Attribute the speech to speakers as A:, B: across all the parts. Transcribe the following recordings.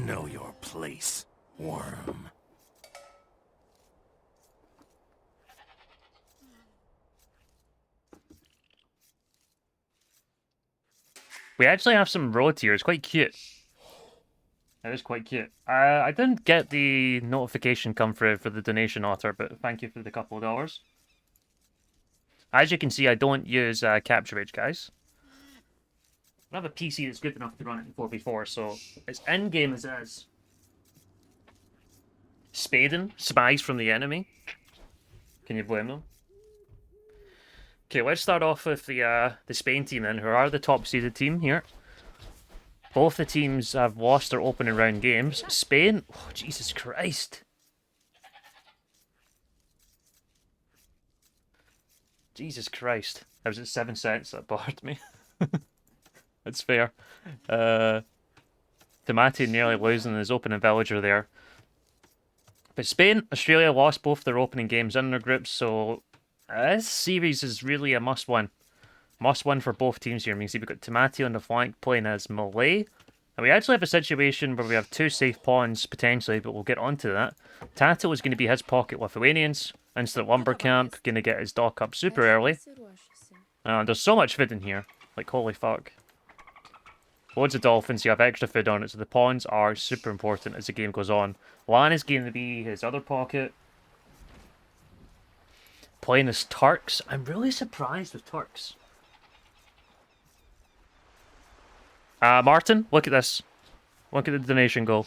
A: know your place, worm.
B: We actually have some road here. It's quite cute. It is quite cute. I didn't get the notification come through for the donation author, but thank you for the couple of dollars. As you can see, I don't use Capture Age, guys. I have a PC that's good enough to run it in 4v4, so it's in-game as it is. Spaden, spies from the enemy. Can you blame them? Okay, let's start off with the Spain team then, who are the top-seeded team here. Both the teams have lost their opening round games. Spain, oh, Jesus Christ. Jesus Christ. I was at 7 cents, that bothered me. That's fair. Tomati nearly losing his opening villager there. But Spain, Australia lost both their opening games in their groups, so this series is really a must-win. Must-win for both teams here. You can see we've got Tomati on the flank playing as Malay. And we actually have a situation where we have 2 safe pawns, potentially, but we'll get onto that. Tato is going to be his pocket Lithuanians. Instant Lumber Camp, going to get his dock up super early. There's so much food in here. Like, holy fuck. Loads of dolphins, you have extra food on it, so the pawns are super important as the game goes on. Lan is going to be his other pocket. Playing as Turks. I'm really surprised with Turks. Martin, look at this. Look at the donation goal.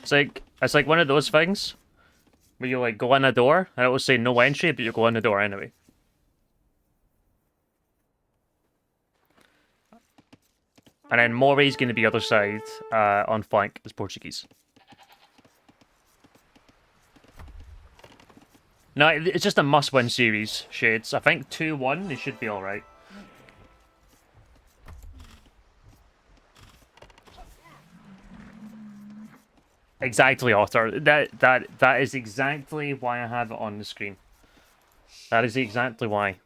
B: It's like one of those things where you like go in a door and it will say no entry, but you go in the door anyway. And then Morey's going to be other side on flank as Portuguese. No, it's just a must-win series, Shades. I think 2-1, they should be alright. Exactly, Otter. That is exactly why I have it on the screen. That is exactly why.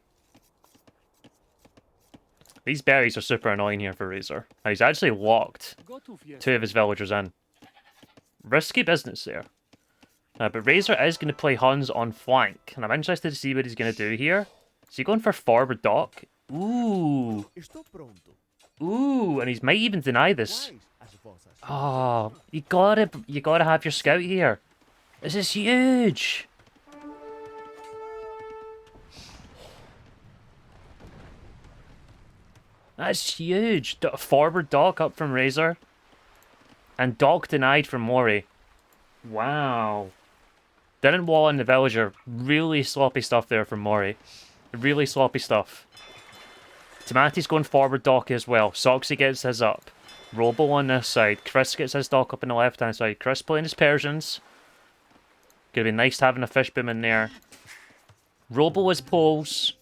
B: These berries are super annoying here for Razor. Now, he's actually locked 2 of his villagers in. Risky business there. But Razor is going to play Huns on flank, and I'm interested to see what he's going to do here. Is he going for forward dock? Ooh. Ooh, and he might even deny this. Oh, you gotta have your scout here. This is huge. That's huge. Forward dock up from Razor. And dock denied from Mori. Wow. Didn't wall in the villager. Really sloppy stuff there from Mori. Really sloppy stuff. Tomati's going forward dock as well. Soxy gets his up. Robo on this side. Chris gets his dock up on the left-hand side. Chris playing his Persians. Gonna be nice having a fish boom in there. Robo is Poles.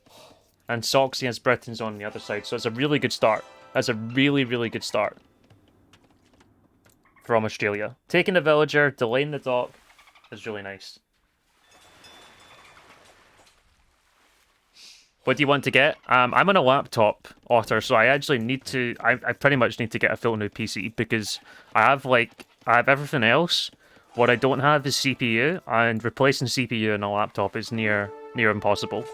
B: And Soxy has Britons on the other side. So it's a really good start. That's a really, really good start. From Australia. Taking the villager, delaying the dock is really nice. What do you want to get? I'm on a laptop, Otter, so I actually need to... I pretty much need to get a full new PC because I have everything else. What I don't have is CPU, and replacing CPU in a laptop is near impossible.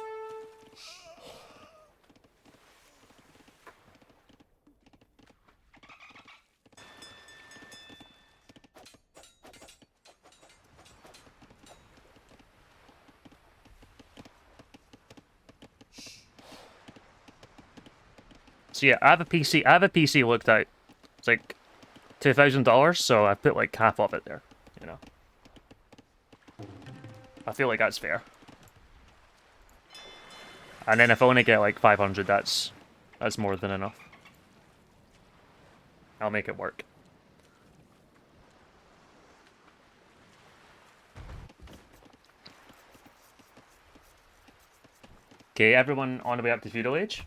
B: So yeah, I have a PC looked out. It's like $2,000, so I put like half of it there, you know. I feel like that's fair. And then if I only get like 500, that's more than enough. I'll make it work. Okay, everyone on the way up to feudal age.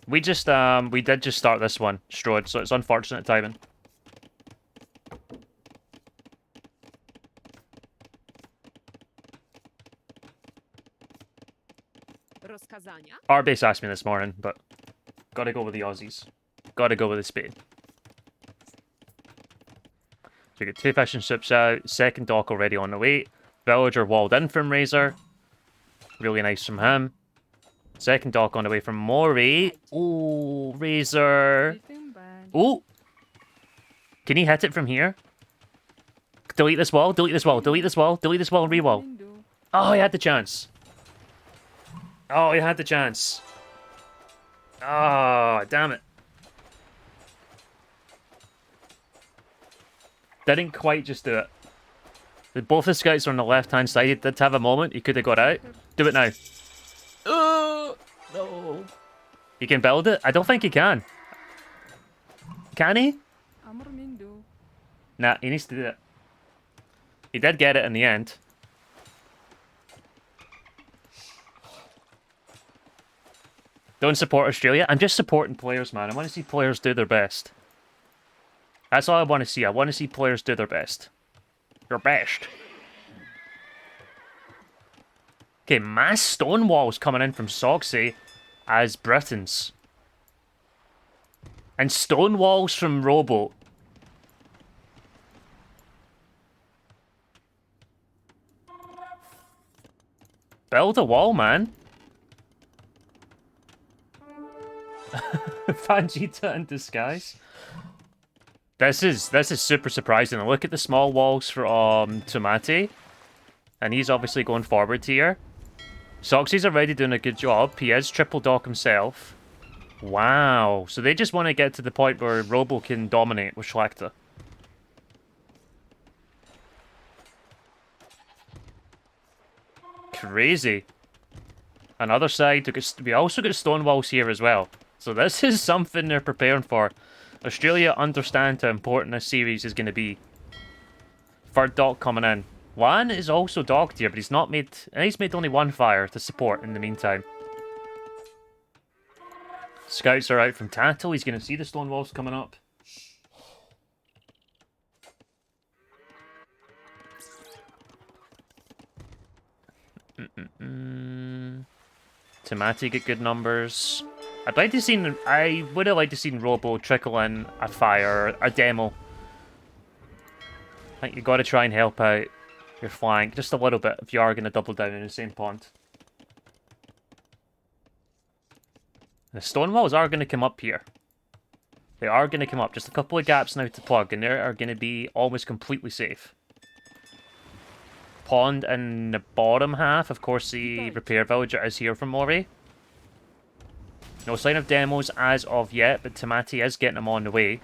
B: We did just start this one, Strode, so it's unfortunate timing. Our base asked me this morning, but gotta go with the Aussies. Gotta go with the Spain. So we get 2 fishing ships out, second dock already on the way. Villager walled in from Razor. Really nice from him. Second dock on the way from Mori. Oh, Razor. Oh! Can he hit it from here? Delete this wall, delete this wall, delete this wall, delete this wall and re-wall. Oh, he had the chance. Oh, he had the chance. Oh, damn it. Didn't quite just do it. Both the scouts are on the left-hand side. He did have a moment. He could have got out. Do it now. Oh, no. He can build it? I don't think he can. Can he? Nah, he needs to do it. He did get it in the end. Don't support Australia. I'm just supporting players, man. I want to see players do their best. That's all I want to see. I want to see players do their best. Your best. Okay, mass stone walls coming in from Soxy as Britons. And stone walls from Rowboat. Build a wall, man. Fangita in disguise. This is super surprising. Look at the small walls for Tomate. And he's obviously going forward here. Soxy's already doing a good job. He is triple dock himself. Wow. So they just want to get to the point where Robo can dominate with Schlechta. Crazy. Another side, we also got stone walls here as well. So this is something they're preparing for. Australia understand how important this series is going to be. Third dock coming in. Juan is also docked here, but he's made only 1 fire to support in the meantime. Scouts are out from Tattle. He's going to see the stone walls coming up. Tomati get good numbers. I would have liked to see Robo trickle in a fire, a demo. I think you got to try and help out your flank just a little bit if you are going to double down in the same pond. The stone walls are going to come up here. They are going to come up. Just a couple of gaps now to plug, and they are going to be almost completely safe. Pond in the bottom half. Of course, the repair villager is here from Mori. No sign of demos as of yet, but Tomati is getting them on the way.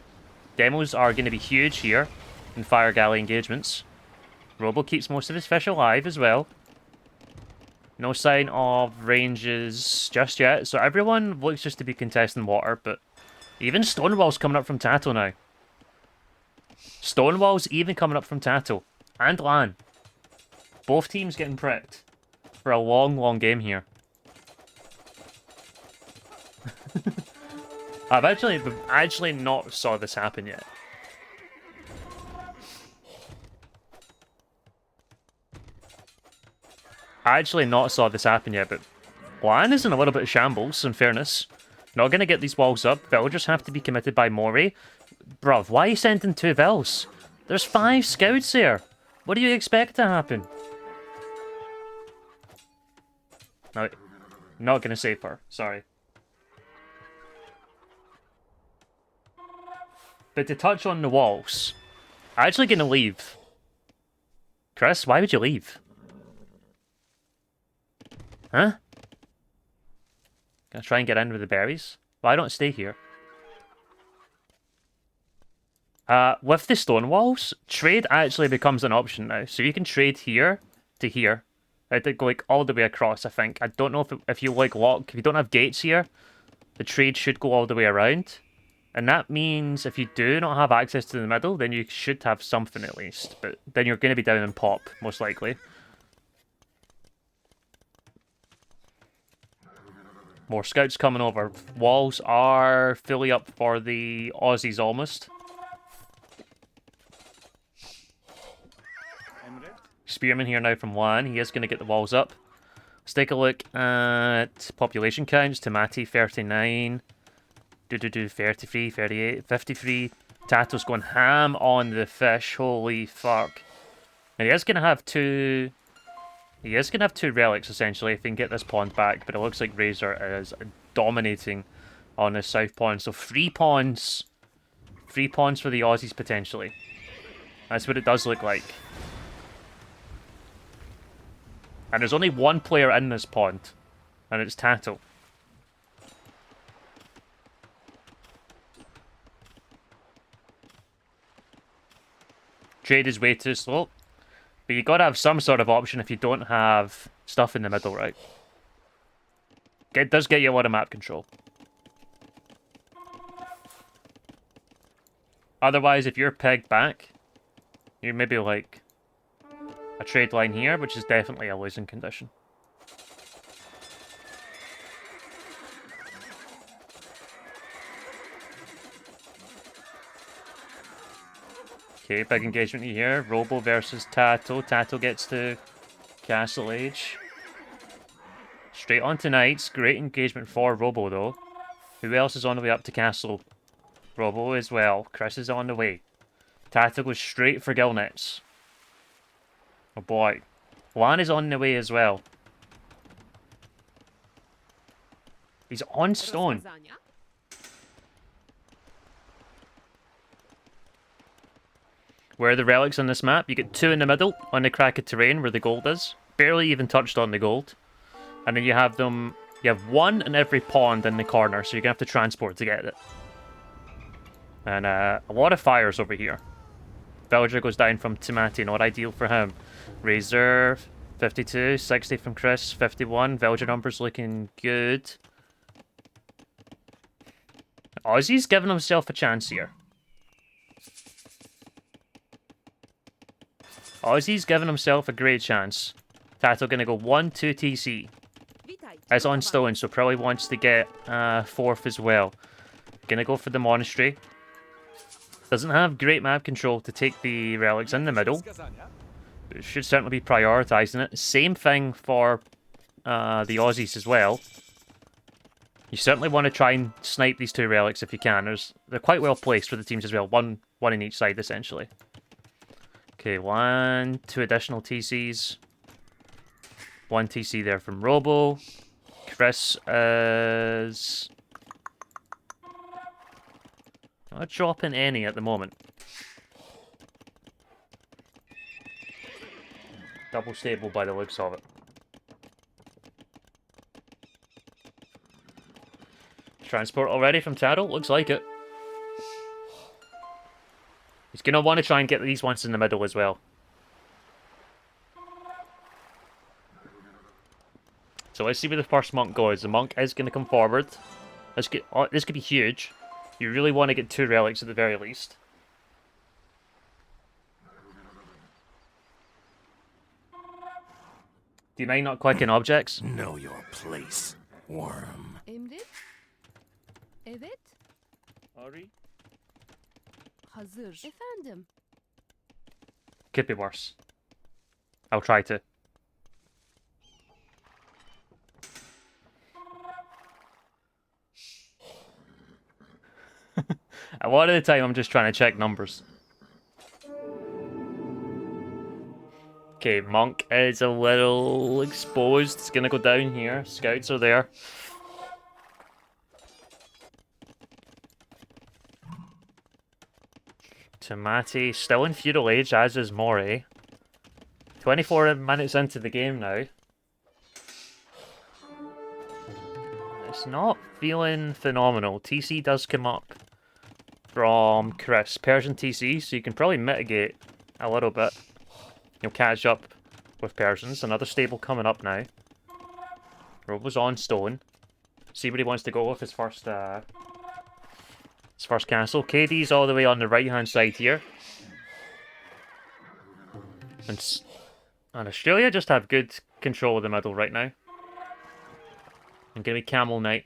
B: Demos are going to be huge here in Fire Galley engagements. Robo keeps most of his fish alive as well. No sign of ranges just yet, so everyone looks just to be contesting water, but even Stonewall's coming up from Tato now. Stonewall's even coming up from Tato. And Lan. Both teams getting prepped for a long, long game here. I've actually not saw this happen yet. I actually not saw this happen yet, but Lan is in a little bit of shambles, in fairness. Not gonna get these walls up. Villagers have to be committed by Mori. Bruv, why are you sending 2 vills? There's 5 scouts there. What do you expect to happen? No, not gonna save her. Sorry. But to touch on the walls, I'm actually gonna leave. Chris, why would you leave? Huh? Gonna try and get in with the berries? Why don't I stay here? With the stone walls, trade actually becomes an option now. So you can trade here to here. I did go like all the way across, I think. I don't know if you like if you don't have gates here, the trade should go all the way around. And that means if you do not have access to the middle, then you should have something at least. But then you're going to be down in pop, most likely. More scouts coming over. Walls are fully up for the Aussies almost. Spearman here now from Juan. He is going to get the walls up. Let's take a look at population counts. Tamati 39, 33, 38, 53. Tato's going ham on the fish. Holy fuck! And he is gonna have two. He is gonna have two relics essentially if he can get this pond back. But it looks like Razor is dominating on the south pond. So 3 ponds. 3 ponds for the Aussies potentially. That's what it does look like. And there's only one player in this pond. And it's Tato. Trade is way too slow. But you gotta have some sort of option if you don't have stuff in the middle, right? It does get you a lot of map control. Otherwise, if you're pegged back, you're maybe like a trade line here, which is definitely a losing condition. Okay, big engagement here. Robo versus Tato. Tato gets to Castle Age. Straight on to Knights. Great engagement for Robo, though. Who else is on the way up to Castle? Robo as well. Chris is on the way. Tato goes straight for Gillnets. Oh boy. Lan is on the way as well. He's on stone. Where are the relics on this map? You get 2 in the middle on the crack of terrain where the gold is. Barely even touched on the gold. And then you have them... You have 1 in every pond in the corner, so you're going to have to transport to get it. And a lot of fires over here. Villager goes down from Tamati, not ideal for him. Razor, 52, 60 from Chris, 51. Villager numbers looking good. Aussie's giving himself a chance here. Aussie's giving himself a great chance. Tato gonna go 1-2 TC. Is on stone, so probably wants to get 4th as well. Gonna go for the monastery. Doesn't have great map control to take the relics in the middle. But should certainly be prioritising it. Same thing for the Aussies as well. You certainly want to try and snipe these 2 relics if you can. They're quite well placed for the teams as well. One in each side, essentially. Okay, 2 additional TCs. 1 TC there from Robo. Chris is... not dropping any at the moment. Double stable by the looks of it. Transport already from Taro? Looks like it. He's going to want to try and get these ones in the middle as well. So let's see where the first monk goes. The monk is going to come forward. This could be huge. You really want to get 2 relics at the very least. Do you mind not clicking objects?
A: Know your place, worm.
C: Emret? Evet.
B: Ari?
C: Hazır. Efendim.
B: Could be worse. I'll try to. A lot of the time I'm just trying to check numbers. Okay, Monk is a little exposed. It's gonna go down here. Scouts are there. Tamati still in Feudal Age, as is Mori. 24 minutes into the game now. It's not feeling phenomenal. TC does come up from Chris. Persian TC, so you can probably mitigate a little bit. You'll catch up with Persians. Another stable coming up now. Robo's on stone. See what he wants to go with his first castle. KD's all the way on the right hand side here. And Australia just have good control of the middle right now. And gonna be Camel Knight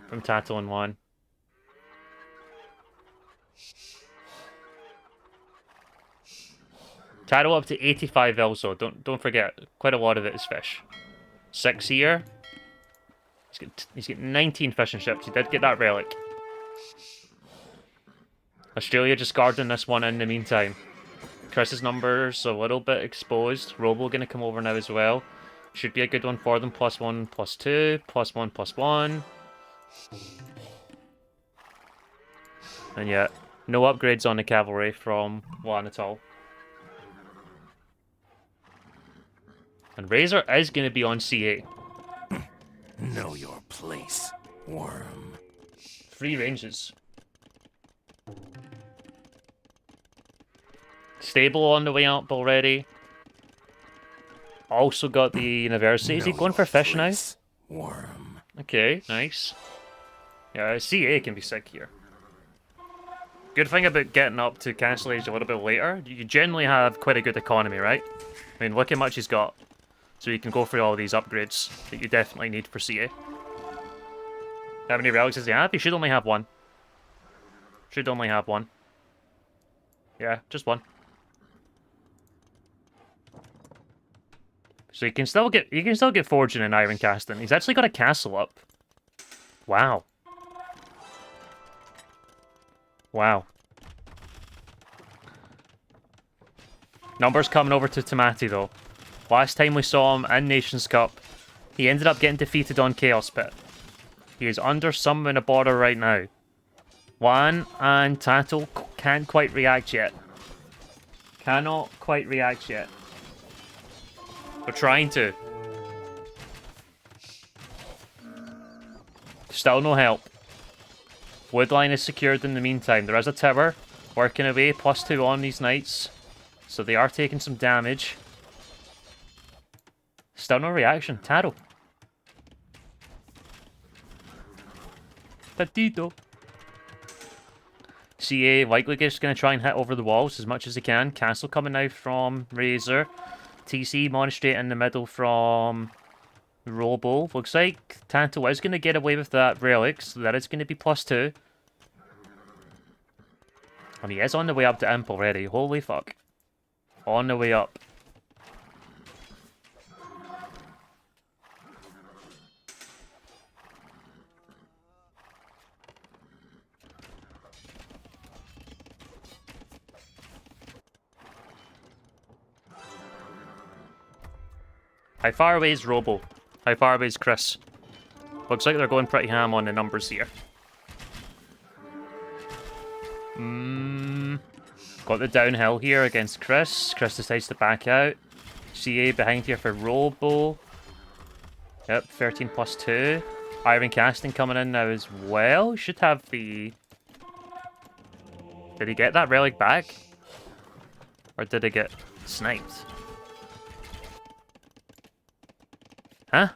B: from Tato and Juan. Tato up to 85 also. Don't forget, quite a lot of it is fish. 6 here. He's got 19 fishing ships. He did get that relic. Australia just guarding this one in the meantime. Chris's number's a little bit exposed. Robo gonna come over now as well. Should be a good one for them. +1, +2, +1, +1. And yeah, no upgrades on the cavalry from one at all. And Razor is going to be on C8.
A: Know your place, worm.
B: 3 ranges. Stable on the way up already. Also got the university. Is he
A: Know
B: going for
A: your
B: fish now?
A: place, worm.
B: Okay, nice. Yeah, CA can be sick here. Good thing about getting up to Castle Age a little bit later, you generally have quite a good economy, right? I mean, look how much he's got. So you can go through all these upgrades that you definitely need for CA. How many relics does he have? He should only have 1. Should only have 1. Yeah, just 1. So you can still get forging and iron casting. He's actually got a castle up. Wow. Wow. Numbers coming over to Tomati though. Last time we saw him in Nations Cup, he ended up getting defeated on Chaos Pit. He is under some amount of border right now. Juan and Tato can't quite react yet. Cannot quite react yet. We're trying to. Still no help. Woodline is secured in the meantime. There is a tower working away, +2 on these knights. So they are taking some damage. Still no reaction. Taro. Tatito. CA likely just going to try and hit over the walls as much as he can. Castle coming now from Razor. TC Monastery in the middle from Robo. Looks like Tanto is going to get away with that relic, so that is going to be +2. And he is on the way up to Imp already. Holy fuck. On the way up. How far away is Robo? How far away is Chris? Looks like they're going pretty ham on the numbers here. Got the downhill here against Chris. Chris decides to back out. CA behind here for Robo. Yep, 13 +2. Iron casting coming in now as well. Should have the... Did he get that relic back? Or did he get sniped? Huh?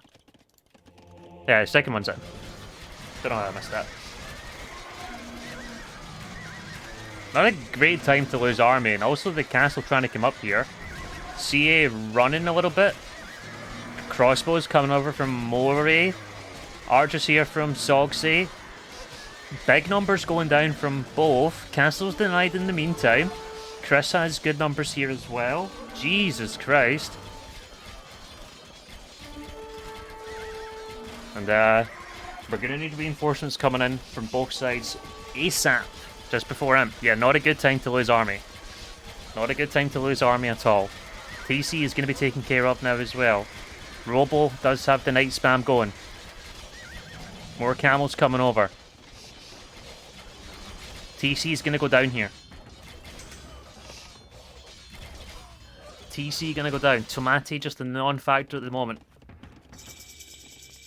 B: Yeah, the second one's in. Don't know how I missed that. Not a great time to lose army, and also the castle trying to come up here. CA running a little bit. Crossbows coming over from Moray. Archers here from Sogsay. Big numbers going down from both. Castle's denied in the meantime. Chris has good numbers here as well. Jesus Christ. And we're going to need reinforcements coming in from both sides ASAP. Just before him. Yeah, not a good time to lose army. Not a good time to lose army at all. TC is going to be taken care of now as well. Robo does have the night spam going. More camels coming over. TC is going to go down here. TC going to go down. Tomati just a non-factor at the moment.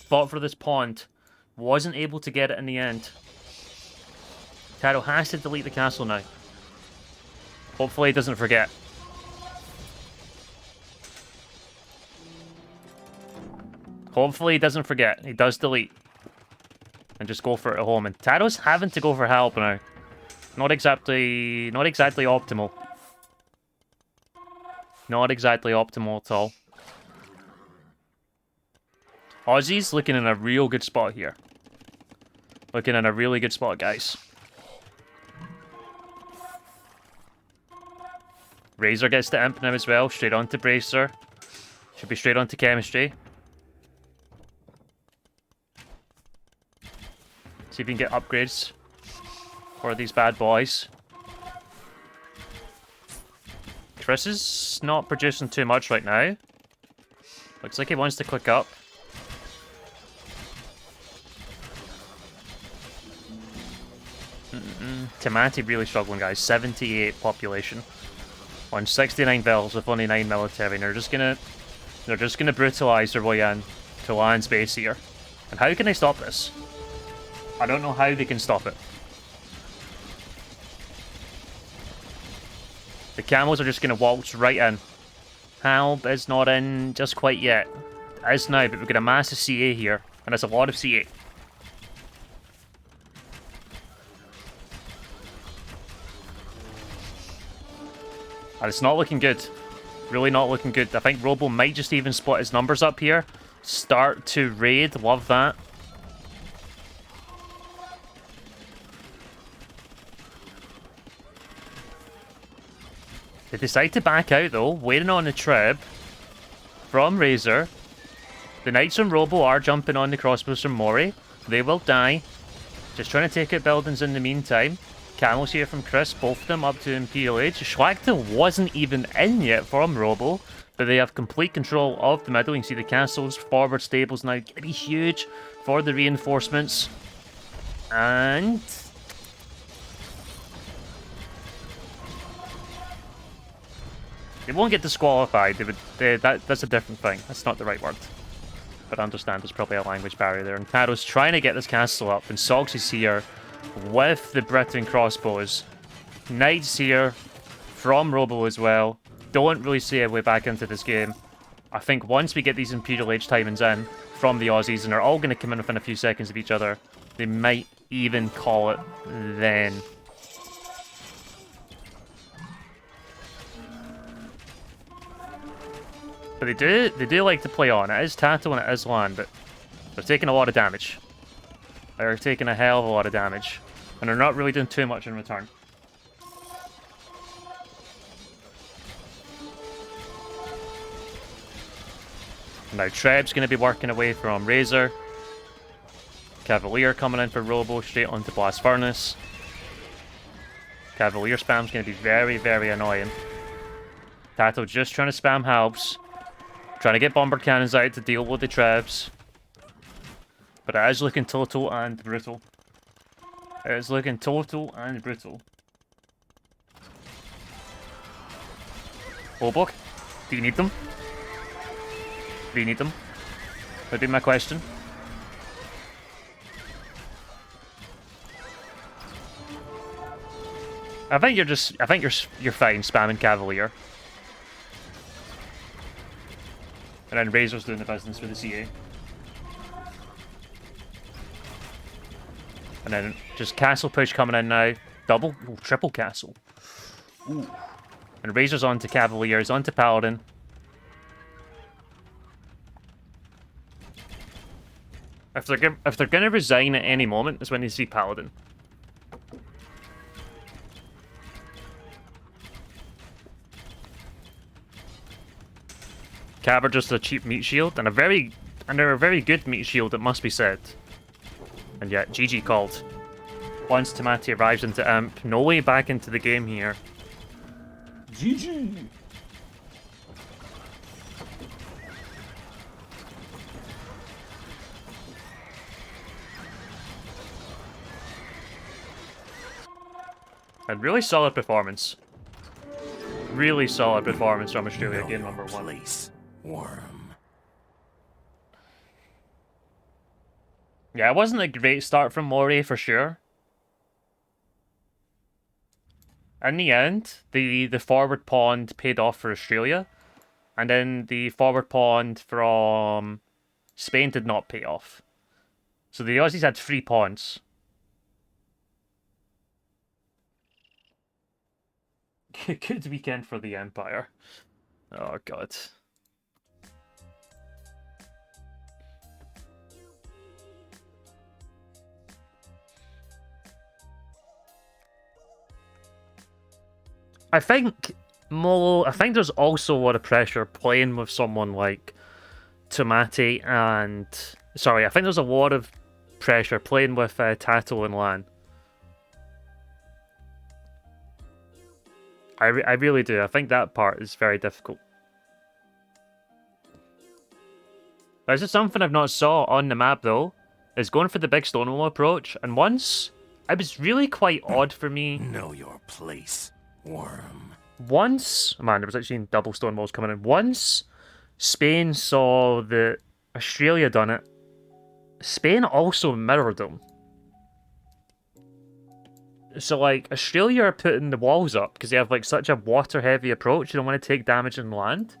B: Fought for this pond. Wasn't able to get it in the end. Taro has to delete the castle now. Hopefully he doesn't forget. Hopefully he doesn't forget. He does delete. And just go for it at home. And Taro's having to go for help now. Not exactly optimal. Not exactly optimal at all. Aussie's looking in a real good spot here. Looking in a really good spot, guys. Razor gets the imp now as well. Straight on to Bracer. Should be straight on to chemistry. See if we can get upgrades for these bad boys. Chris is not producing too much right now. Looks like he wants to click up. Tamati really struggling, guys. 78 population on 69 bells with only 9 military. And they're just gonna brutalize their way in to Land's base here. And how can they stop this? I don't know how they can stop it. The camels are just gonna waltz right in. Halb is not in just quite yet. It is now, but we've got a massive CA here, and there's a lot of CA. And it's not looking good. Really not looking good. I think Robo might just even split his numbers up here. Start to raid. Love that. They decide to back out though. Waiting on the trip from Razor. The Knights from Robo are jumping on the crossbows from Mori. They will die. Just trying to take out buildings in the meantime. Camels here from Chris, both of them up to Imperial Age. Schwagta wasn't even in yet from Robo, but they have complete control of the middle. You can see the castles, forward stables now going to be huge for the reinforcements. And they won't get disqualified. That's a different thing. That's not the right word. But I understand there's probably a language barrier there. And Taro's trying to get this castle up, and Sox is here with the Britain crossbows. Knights here from Robo as well. Don't really see a way back into this game. I think once we get these Imperial Age timings in from the Aussies, and they're all going to come in within a few seconds of each other, they might even call it then. But they do like to play on. It is Tato and it is Land, but they're taking a lot of damage. They're taking a hell of a lot of damage. And they're not really doing too much in return. Now Treb's going to be working away from Razor. Cavalier coming in for Robo straight onto Blast Furnace. Cavalier spam's going to be very, very annoying. Tato just trying to spam Halbs. Trying to get bomber cannons out to deal with the Trebs. But it is looking total and brutal. It is looking total and brutal. Obok, do you need them? Do you need them? Would be my question. I think you're fine spamming Cavalier. And then Razor's doing the business with the CA. And then just castle push coming in now. Double? Ooh, triple castle. Ooh. And Razor's onto Cavaliers, onto Paladin. If they're gonna resign at any moment, is when you see Paladin. Cav are just a cheap meat shield, and they're a very good meat shield, it must be said. And yet, GG called. Once Tamati arrives into Imp, no way back into the game here. GG! And really solid performance. Really solid performance from Australia, game number 1.
A: Place, worm.
B: Yeah, it wasn't a great start from Mori for sure. In the end, the forward pond paid off for Australia. And then the forward pond from Spain did not pay off. So the Aussies had 3 pawns. Good weekend for the Empire. Oh, God. I think there's also a lot of pressure playing with someone like Tamati and... Sorry, I think there's a lot of pressure playing with Tato and Lan. I really do. I think that part is very difficult. There's just something I've not saw on the map though, is going for the big stone wall approach, and once it was really quite odd for me.
A: Know your place, worm.
B: Once, man, there was actually double stone walls coming in. Once Spain saw that Australia done it, Spain also mirrored them. So, like, Australia are putting the walls up because they have, like, such a water-heavy approach. They don't want to take damage in land.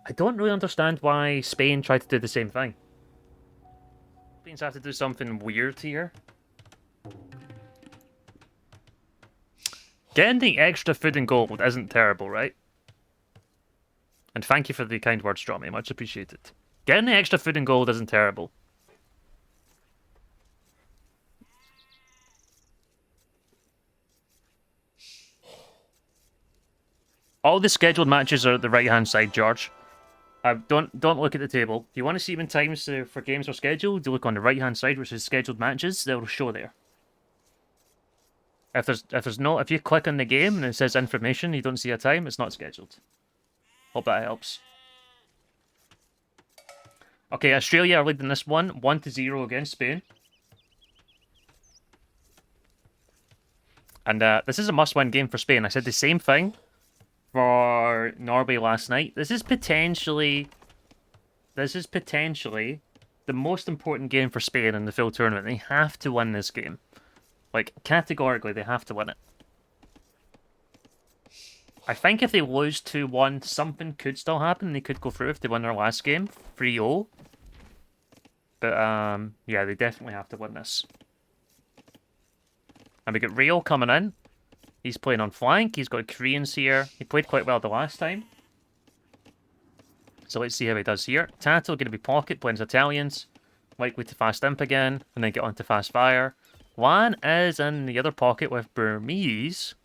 B: I don't really understand why Spain tried to do the same thing. Spain's have to do something weird here. Getting the extra food and gold isn't terrible, right? And thank you for the kind words, Drummy. Much appreciated. Getting the extra food and gold isn't terrible. All the scheduled matches are at the right-hand side, George. Don't look at the table. If you want to see when times for games are scheduled, you look on the right-hand side, which is scheduled matches. They'll show there. If you click on the game and it says information, you don't see a time, it's not scheduled. Hope that helps. Okay, Australia are leading this one, 1-0 against Spain. And this is a must-win game for Spain. I said the same thing for Norway last night. This is potentially the most important game for Spain in the full tournament. They have to win this game. Like, categorically, they have to win it. I think if they lose 2-1, something could still happen. They could go through if they win their last game, 3-0. But, yeah, they definitely have to win this. And we got Rio coming in. He's playing on flank. He's got Koreans here. He played quite well the last time. So let's see how he does here. Tato going to be pocket, playing as Italians. Likely to fast imp again, and then get on to fast fire. Lan is in the other pocket with Burmese.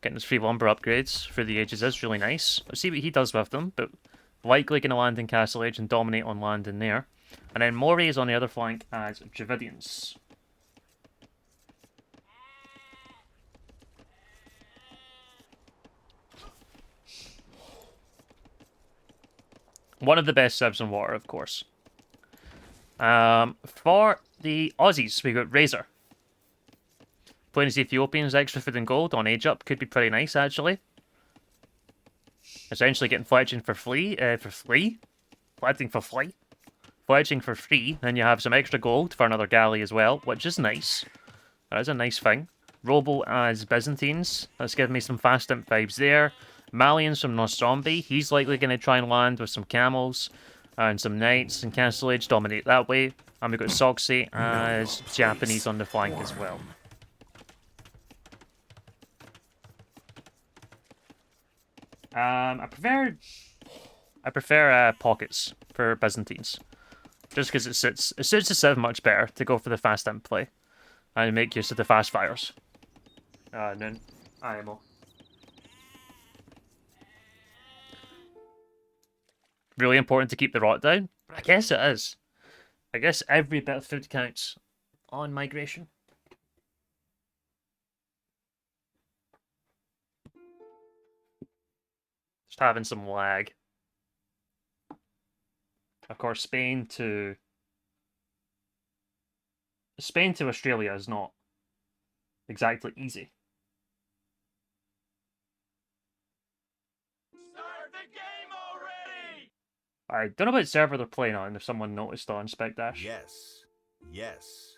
B: Getting his free lumber upgrades for the ages is really nice. Let's see what he does with them, but likely going to land in Castle Age and dominate on land in there. And then Mori is on the other flank as Dravidians. One of the best subs in water, of course. For the Aussies, we got Razor. Playing as Ethiopians, extra food and gold on age up could be pretty nice, actually. Essentially getting fledging for free. Fledging for free. Then you have some extra gold for another galley as well, which is nice. That is a nice thing. Robo as Byzantines. That's giving me some fast imp vibes there. Malians from Nostrombie. He's likely going to try and land with some camels and some knights and Castle Age, dominate that way. And we've got Soxy as Japanese on the flank as well. I prefer pockets for Byzantines, just because it suits the Civ much better to go for the fast imp play and make use of the fast fires. Noon. IMO. Really important to keep the rot down? I guess it is. I guess every bit of food counts on migration. Just having some lag. Of course, Spain to Australia is not exactly easy.
A: Start the game already!
B: I don't know what server they're playing on, if someone noticed on Spec Dash.
A: Yes. Yes.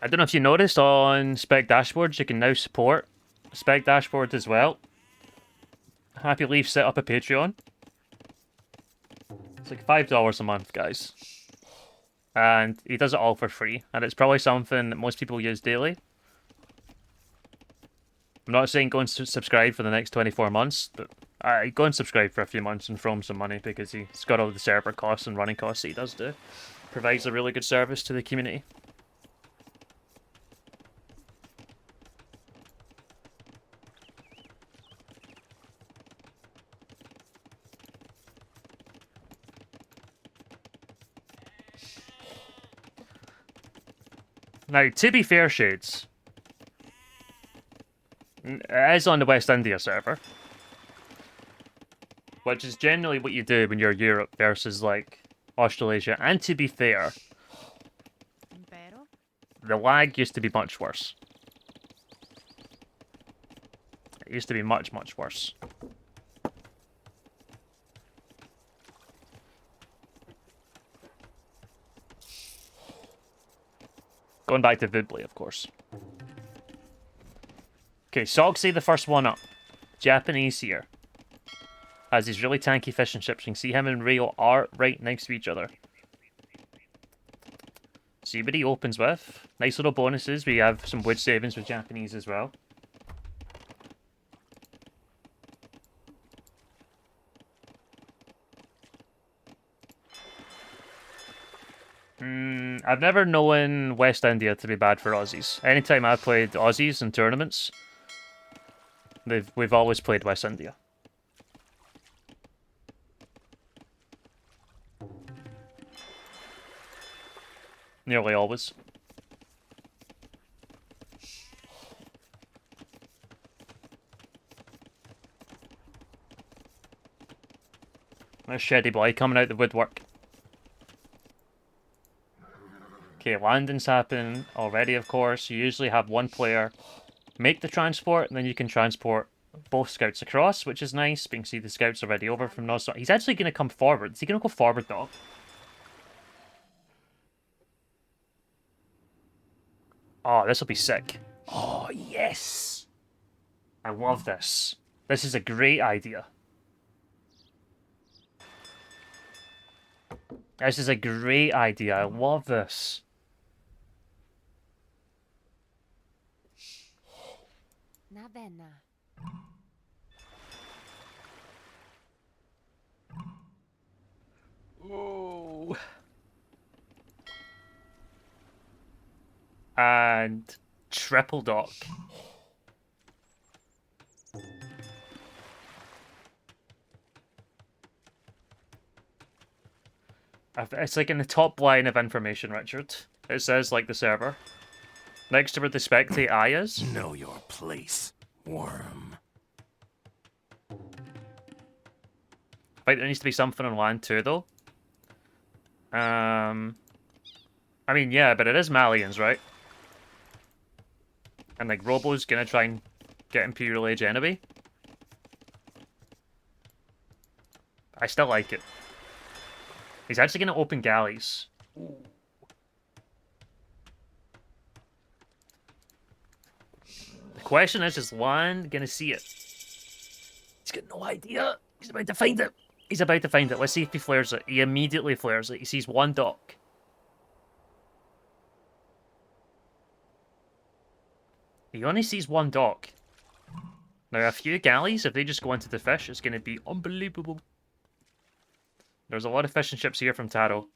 B: I don't know if you noticed on Spec Dashboards, you can now support Spec Dashboard as well. Happy Leaf set up a Patreon. It's like $5 a month, guys. And he does it all for free. And it's probably something that most people use daily. I'm not saying go and subscribe for the next 24 months, but go and subscribe for a few months and throw him some money because he's got all the server costs and running costs that he does do. Provides a really good service to the community. Now, to be fair, Shades, it is on the West India server, which is generally what you do when you're Europe versus, like, Australasia. And to be fair,
C: Pero?
B: the lag used to be much worse. It used to be much, much worse. Going back to Vibly, of course. Okay, Soxy, the first one up. Japanese here. Has these really tanky fish and chips. You can see him and Rio are right next to each other. See what he opens with. Nice little bonuses. We have some wood savings with Japanese as well. I've never known West India to be bad for Aussies. Anytime I've played Aussies in tournaments, we've always played West India. Nearly always. There's Sheddy Boy coming out the woodwork. Okay, landing's happening already, of course. You usually have one player make the transport, and then you can transport both scouts across, which is nice. You can see the scouts already over from North. He's actually going to come forward. Is he going to go forward, though? Oh, this will be sick. Oh, yes! I love this. This is a great idea. This is a great idea. I love this.
C: Navenna.
B: Oh. And triple dock. It's like in the top line of information, Richard. It says, like, the server. Next to where the spectate eye is.
A: Know your place, worm.
B: I think there needs to be something on land too, though. I mean, yeah, but it is Malians, right? And, like, Robo's gonna try and get Imperial Age anyway. I still like it. He's actually gonna open galleys. Ooh. The question is Lan gonna see it? He's got no idea. He's about to find it. He's about to find it. Let's see if he flares it. He immediately flares it. He sees one dock. He only sees one dock. Now, a few galleys, if they just go into the fish, it's going to be unbelievable. There's a lot of fish and chips here from Taro.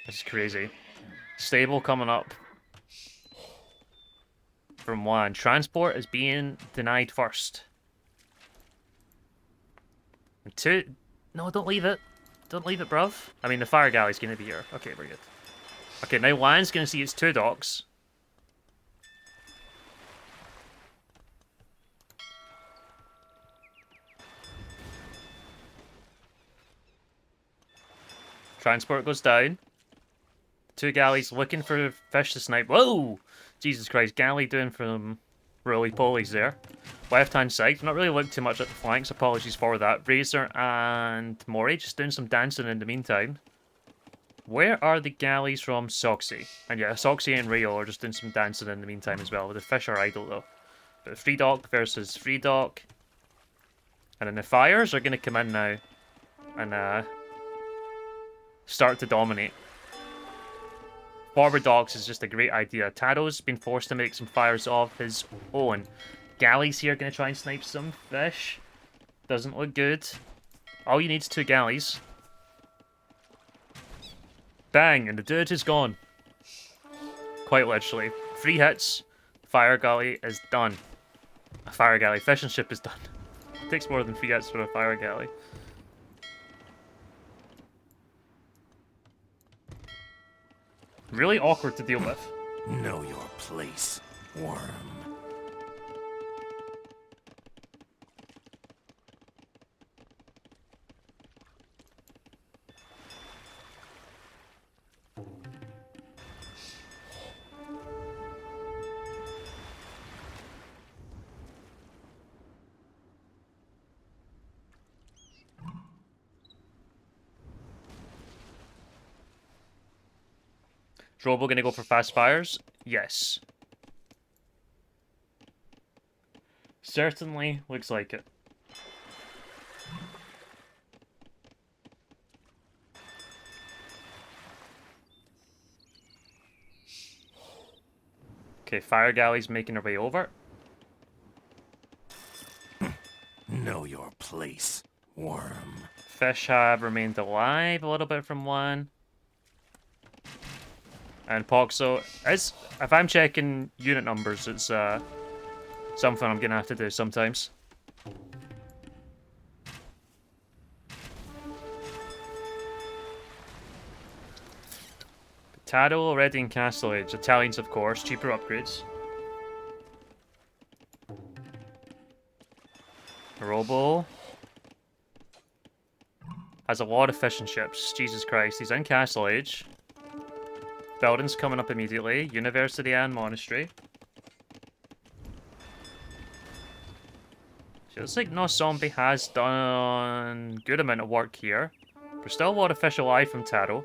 B: This is crazy. Stable coming up from one. Transport is being denied first. And two... No, don't leave it. Don't leave it, bruv. I mean, the fire galley's going to be here. Okay, we're good. Okay, now Land's going to see its two docks. Transport goes down. Two galleys looking for fish to snipe. Whoa! Jesus Christ, galley doing from roly-polies there. Left-hand side. Not really looked too much at the flanks. Apologies for that. Razor and Mori just doing some dancing in the meantime. Where are the galleys from Soxy? And yeah, Soxy and Rio are just doing some dancing in the meantime as well. The fish are idle though. But free dock versus free dock. And then the fires are going to come in now. And start to dominate. Forward docks is just a great idea. Taro's been forced to make some fires of his own. Galleys here going to try and snipe some fish. Doesn't look good. All you need is two galleys. Bang, and the dude is gone. Quite literally. 3 hits, fire galley is done. A fire galley, fish and ship is done. It takes more than 3 hits for a fire galley. Really awkward to deal with.
A: Know your place, worm.
B: Is Robo gonna go for fast fires? Yes. Certainly looks like it. Okay, fire galley's making her way over.
A: Know your place, worm.
B: Fish have remained alive a little bit from one. And Poxo is, if I'm checking unit numbers, it's something I'm gonna have to do sometimes. Potato already in Castle Age. Italians, of course, cheaper upgrades. Robo has a lot of fishing ships. Jesus Christ, he's in Castle Age. Buildings coming up immediately. University and Monastery. Feels like No Zombie has done good amount of work here. There's still a lot of fish alive from Taro.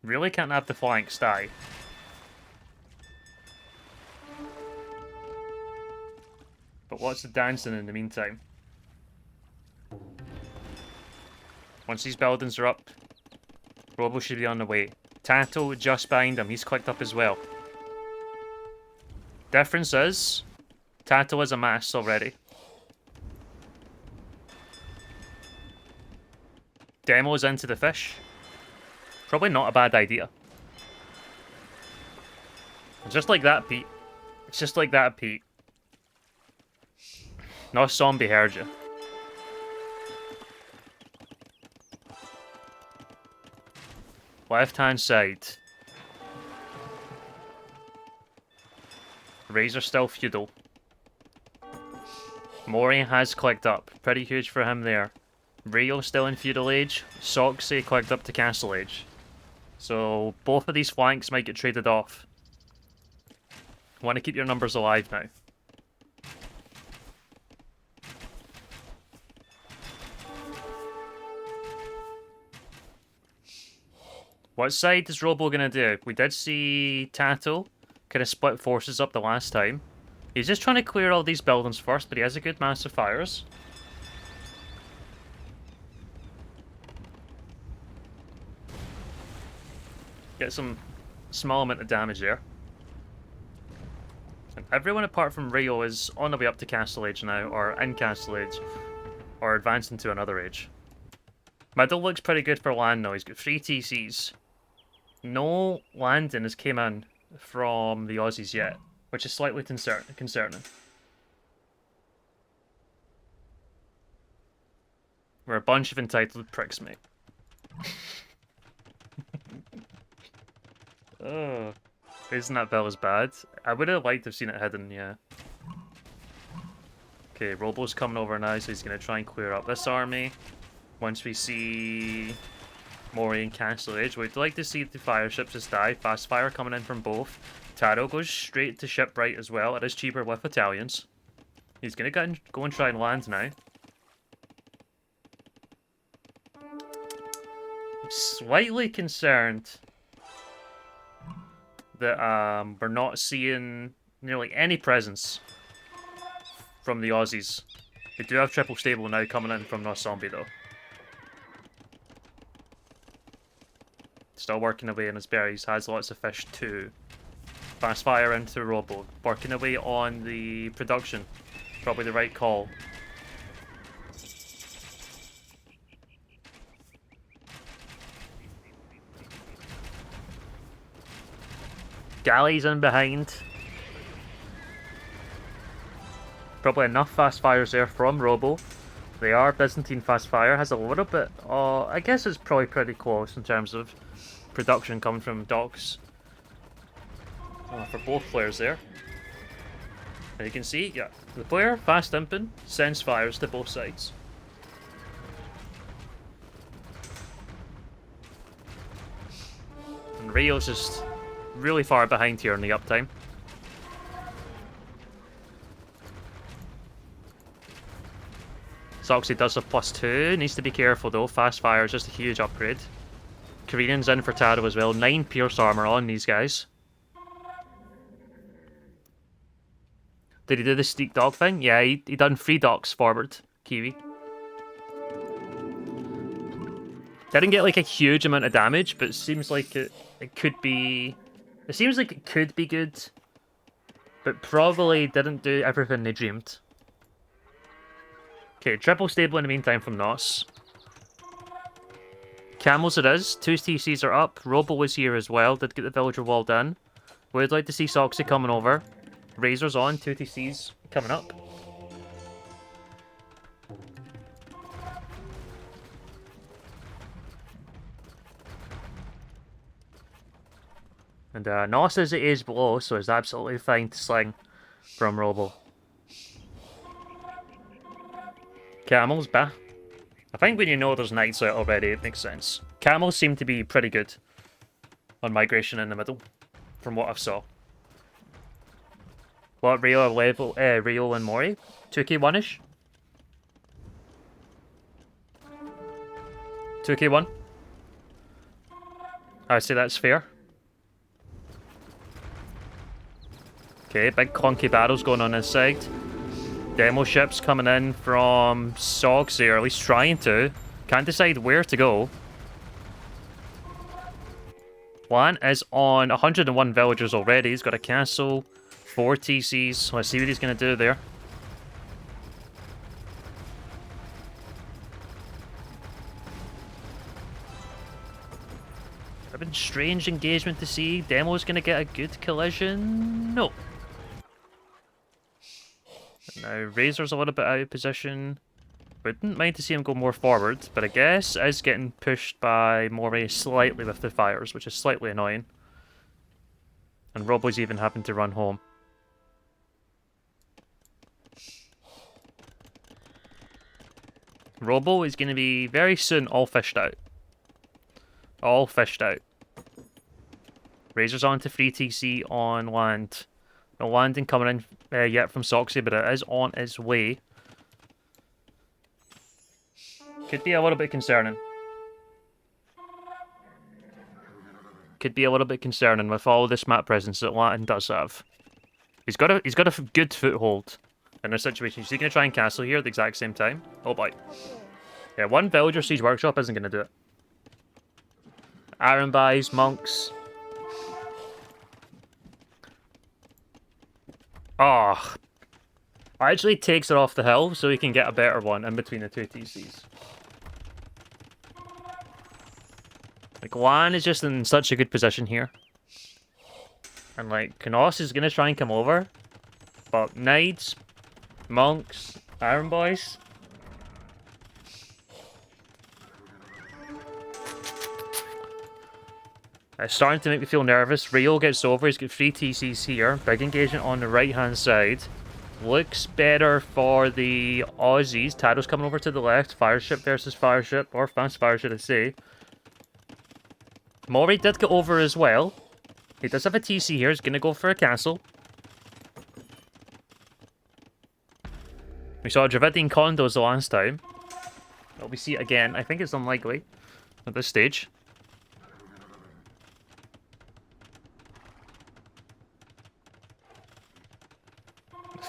B: Really can't have the flanks die. But what's the dancing in the meantime? Once these buildings are up, Robo should be on the way. Tato just behind him. He's clicked up as well. Difference is, Tato is amassed already. Demo's into the fish. Probably not a bad idea. Just like that, Pete. It's just like that, Pete. No zombie heard you. Left hand side. Razor still feudal. Mori has clicked up. Pretty huge for him there. Rio still in feudal age. Soxy clicked up to castle age. So both of these flanks might get traded off. Want to keep your numbers alive now. What side is Robo gonna do? We did see Tato kind of split forces up the last time. He's just trying to clear all these buildings first, but he has a good mass of fires. Get some small amount of damage there. And everyone apart from Rio is on the way up to Castle Age now, or in Castle Age, or advancing to another age. Middle looks pretty good for land now. He's got 3 TCs. No landing has came in from the Aussies yet, which is slightly concerning. We're a bunch of entitled pricks, mate. Oh, isn't that Bella's bad? I would have liked to have seen it hidden, yeah. Okay, Robo's coming over now, so he's going to try and clear up this army. Once we see Mori and Castle Age, we'd like to see the fire ships just die. Fast fire coming in from both. Taro goes straight to shipwright as well. It is cheaper with Italians. He's going to go and try and land now. I'm slightly concerned that we're not seeing nearly any presence from the Aussies. We do have triple stable now coming in from North Zombie though. Still working away on his berries, has lots of fish too. Fast fire into Robo, working away on the production. Probably the right call. Galleys in behind. Probably enough fast fires there from Robo. They are. Byzantine Fast Fire has a little bit. I guess it's probably pretty close in terms of production coming from docks for both players there. And you can see, yeah, the player, fast imping, sends fires to both sides. And Rio's just really far behind here in the uptime. Soxy does have +2, needs to be careful though, fast fire is just a huge upgrade. Korean's in for Taro as well, 9 pierce armor on these guys. Did he do the sneak dog thing? Yeah, he done 3 docks forward, Kiwi. Didn't get like a huge amount of damage, but it seems like it could be... It seems like it could be good, but probably didn't do everything they dreamed. Okay, triple stable in the meantime from Nos. Camels it is. 2 TCs are up. Robo was here as well. Did get the villager wall done. Would like to see Soxy coming over. Razor's on. 2 TCs coming up. And Nos is it is below, so it's absolutely fine to sling from Robo. Camels, bah. I think when you know there's knights out already, it makes sense. Camels seem to be pretty good on migration in the middle, from what I've saw. What, Rio level, Rio and Mori? 2k1-ish? 2k1? I'd say that's fair. Okay, big clunky battles going on this side. Demo ships coming in from Sogsy, or at least trying to. Can't decide where to go. Juan is on 101 villagers already. He's got a castle, 4 TCs. Let's see what he's going to do there. A bit strange engagement to see. Demo's going to get a good collision. No. Now, Razor's a little bit out of position. Wouldn't mind to see him go more forward, but I guess is getting pushed by Mori slightly with the fires, which is slightly annoying. And Robo's even having to run home. Robo is going to be very soon all fished out. All fished out. Razor's on to free TC on land. No landing coming in yet from Soxy, but it is on its way. Could be a little bit concerning. Could be a little bit concerning with all this map presence that Latin does have. He's got a good foothold in this situation. Is he going to try and castle here at the exact same time? Oh boy. Yeah, one villager siege workshop isn't going to do it. Iron buys, monks. Oh. Actually takes it off the hill so he can get a better one in between the 2 TCs. Like, Lan is just in such a good position here. And, like, Knoss is going to try and come over. But Knights, Monks, Iron Boys. It's starting to make me feel nervous. Rio gets over. He's got 3 TCs here. Big engagement on the right-hand side. Looks better for the Aussies. Tado's coming over to the left. Fireship versus Fireship. Or Fast Fire, should I say. Mori did get over as well. He does have a TC here. He's going to go for a castle. We saw Dravidian condos the last time. Will we see it again? I think it's unlikely at this stage.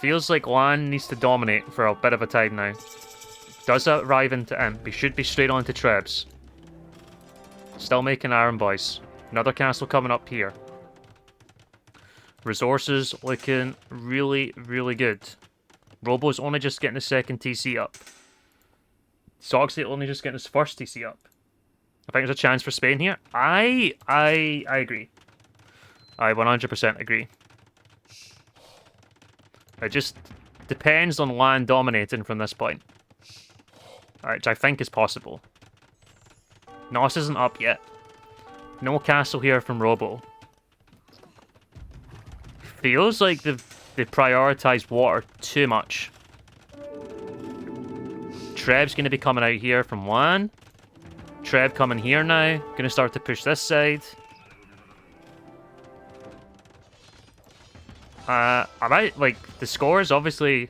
B: Feels like Lan needs to dominate for a bit of a time now. Does that arrive into Imp? He should be straight on to Trebs. Still making Iron Boys. Another castle coming up here. Resources looking really, really good. Robo's only just getting his second TC up. Soxy only just getting his first TC up. I think there's a chance for Spain here. I agree. I 100% agree. It just depends on Lan dominating from this point. which I think is possible. Nos isn't up yet. No castle here from Robo. Feels like they've prioritized water too much. Treb's going to be coming out here from 1. Treb coming here now. Going to start to push this side. I might, like, the score is obviously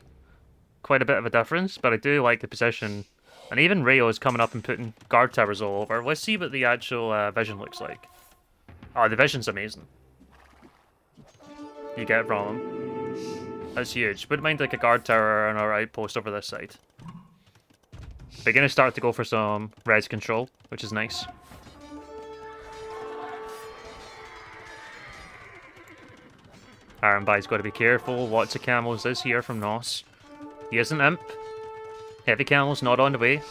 B: quite a bit of a difference, but I do like the position. And even Rayo is coming up and putting guard towers all over. Let's see what the actual vision looks like. Oh, the vision's amazing. You get from him. That's huge. Wouldn't mind like a guard tower and our outpost over this side. They're going to start to go for some res control, which is nice. Arambay's got to be careful. Lots of camels is here from Nos. He is an imp. Heavy camels not on the way.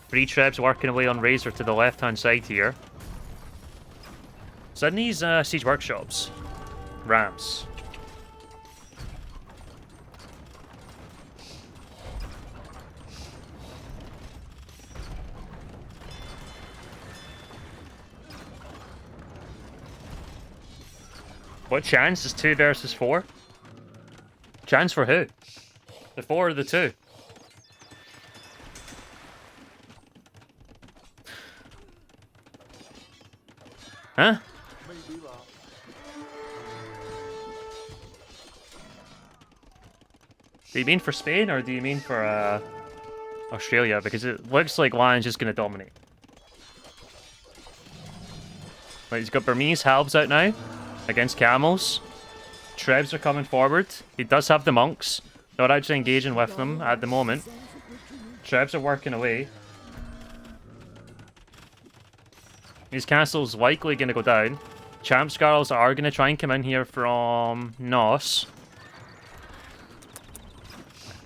B: 3 Trebs working away on Razor to the left-hand side here. So in these siege workshops, Rams. What chance is 2 versus 4? Chance for who? The 4 or the 2? Huh? Do you mean for Spain or do you mean for Australia? Because it looks like Lion's just going to dominate. Right, he's got Burmese halves out now against camels. Trebs are coming forward. He does have the monks. Not actually engaging with them at the moment. Trebs are working away. His castle's likely going to go down. Champ Scarls are going to try and come in here from Nos.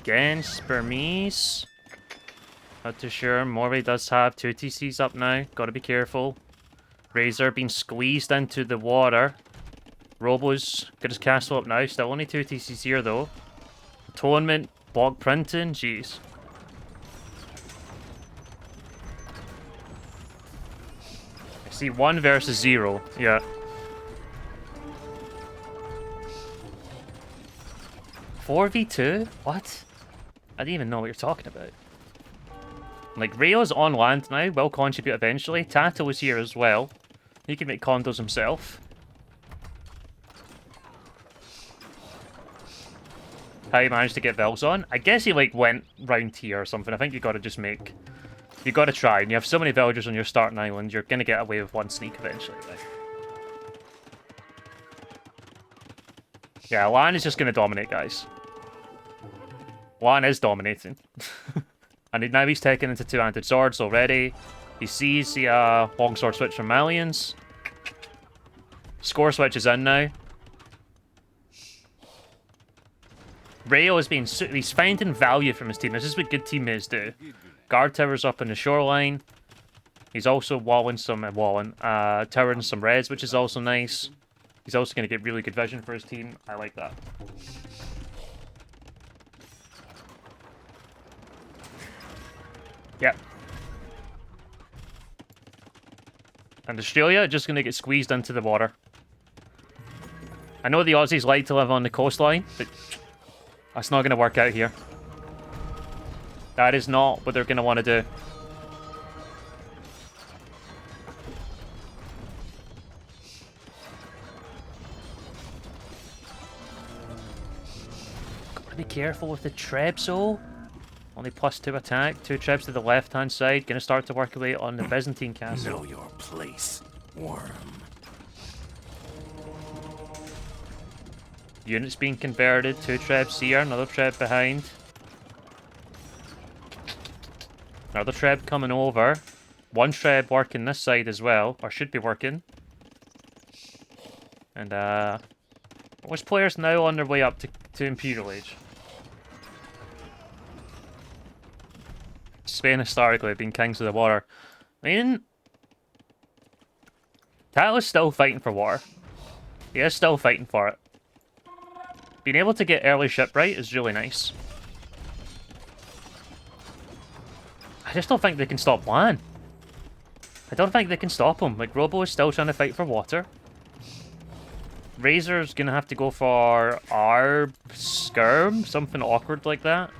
B: Against Burmese. Not too sure. Morvay does have 2 TCs up now. Got to be careful. Razor being squeezed into the water. Robo's got his castle up now. Still only 2 TCs here though. Atonement. Block printing. Jeez. I see 1 versus 0. Yeah. "4v2? What? I didn't even know what you're talking about." Like, Rayo's on land now, will contribute eventually. Tato is here as well. He can make condos himself. How he managed to get Vels on? I guess he, like, went round here or something. I think you gotta just make... You gotta try. And you have so many villagers on your starting island, you're gonna get away with 1 sneak eventually, right? Yeah, Lan is just gonna dominate, guys. Lan is dominating. And now he's taken into 2-handed swords already. He sees the longsword switch from Malians. Score switch is in now. Rayo is being... He's finding value from his team. This is what good teammates do. Guard towers up in the shoreline. He's also towering some reds, which is also nice. He's also going to get really good vision for his team. I like that. Yep. And Australia just going to get squeezed into the water. I know the Aussies like to live on the coastline, but that's not going to work out here. That is not what they're going to want to do. Gotta be careful with the Trebs, though. Only +2 attack. 2 Trebs to the left-hand side. Gonna start to work away on the Byzantine castle.
A: Know your place, worm.
B: Units being converted. 2 Trebs here. Another Treb behind. Another Treb coming over. 1 Treb working this side as well. Or should be working. And, most players now on their way up to Imperial Age. Spain historically have been kings of the water. I mean, Tato's still fighting for water. He is still fighting for it. Being able to get early ship right is really nice. I just don't think they can stop Lan. I don't think they can stop him. Like, Robo is still trying to fight for water. Razor's gonna have to go for Arb Skirm, something awkward like that.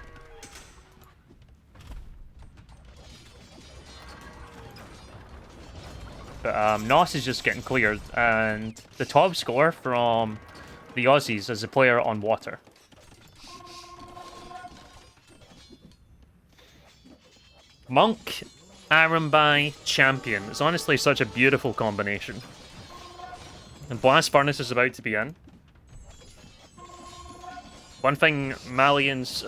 B: But Nos is just getting cleared, and the top score from the Aussies is a player on water. Monk, Arambai, Champion. It's honestly such a beautiful combination. And Blast Furnace is about to be in. One thing Malian's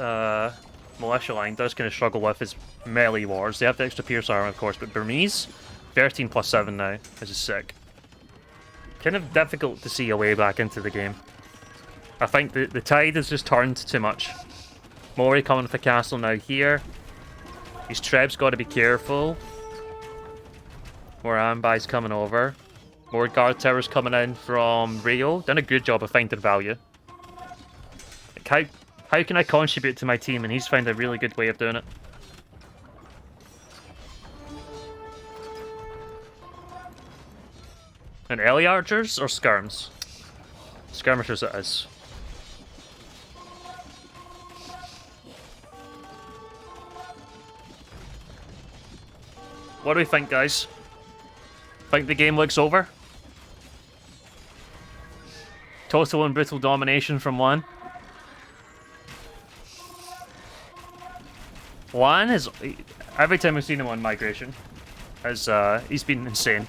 B: militia line does kind of struggle with is melee wars. They have the extra Pierce armor, of course, but Burmese, 13 plus 7 now. This is sick. Kind of difficult to see a way back into the game. I think the tide has just turned too much. Mori coming with the castle now here. These Treb's got to be careful. More Ambai's coming over. More guard towers coming in from Rio. Done a good job of finding value. Like how can I contribute to my team? And he's found a really good way of doing it. And early archers or skirms? Skirmishers it is. What do we think, guys? Think the game looks over? Total and brutal domination from Lan. Lan is... Every time I've seen him on Migration, he's been insane.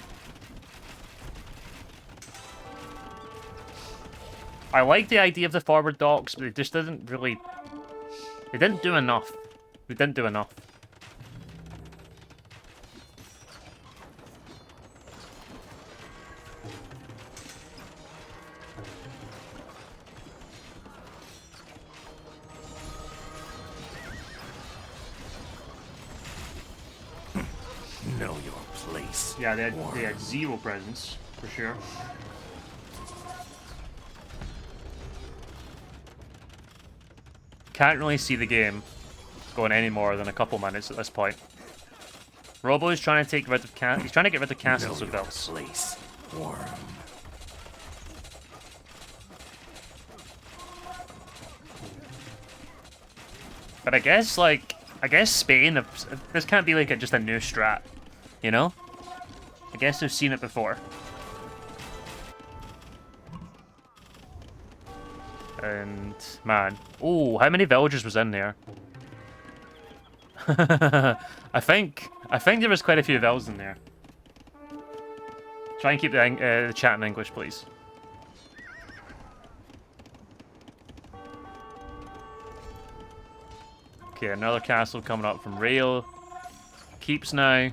B: I like the idea of the forward docks, but it just didn't really... They didn't do enough. They didn't do enough.
A: Know your place.
B: Yeah, they had zero presence, for sure. Can't really see the game going any more than a couple minutes at this point. Robo is trying to take rid of he's trying to get rid of castles with bells.
A: Place. Worm.
B: But I guess Spain, this can't be like just a new strat, you know? I guess they've seen it before. And man, oh, how many villagers was in there? I think there was quite a few vills in there. Try and keep the chat in English, please. Okay, another castle coming up from Rail. Keeps now.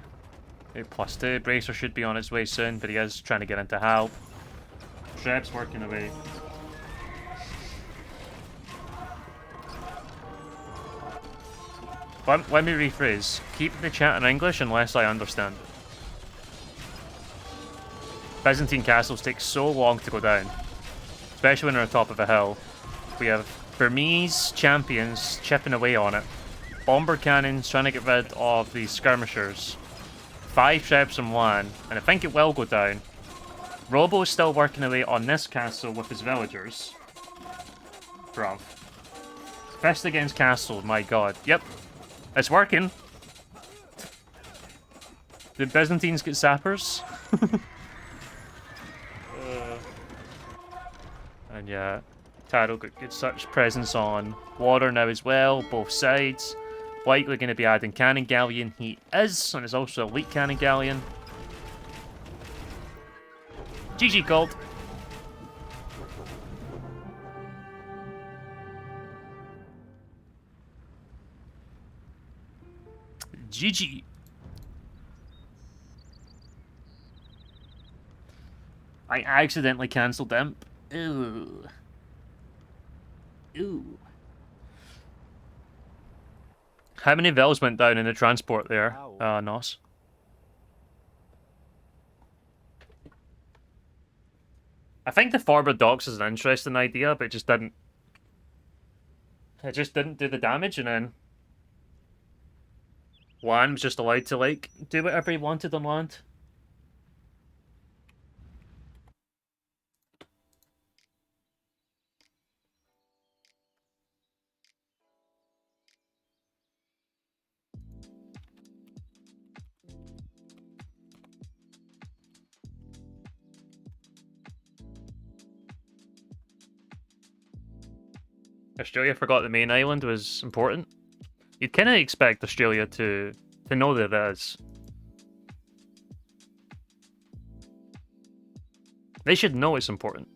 B: +2. Bracer should be on its way soon, but he is trying to get into Hal. Treb's working away. Let me rephrase. Keep the chat in English unless I understand. Byzantine castles take so long to go down. Especially when they're on top of a hill. We have Burmese champions chipping away on it. Bomber cannons trying to get rid of the skirmishers. 5 Trebs from Lan, and I think it will go down. Robo is still working away on this castle with his villagers. Bruv. Fist against castle, my god. Yep. It's working. Did Byzantines get sappers? And yeah, Taro got such presence on water now as well, both sides. Likely going to be adding cannon galleon. He is, and it's also elite cannon galleon. GG Gold. GG. I accidentally cancelled Imp. Ooh. Ooh. How many Vels went down in the transport there, Nos? I think the forward docks is an interesting idea, but it just didn't do the damage, and then Juan was just allowed to, like, do whatever he wanted on land. Australia forgot the main island was important. You'd kind of expect Australia to know that it is. They should know it's important.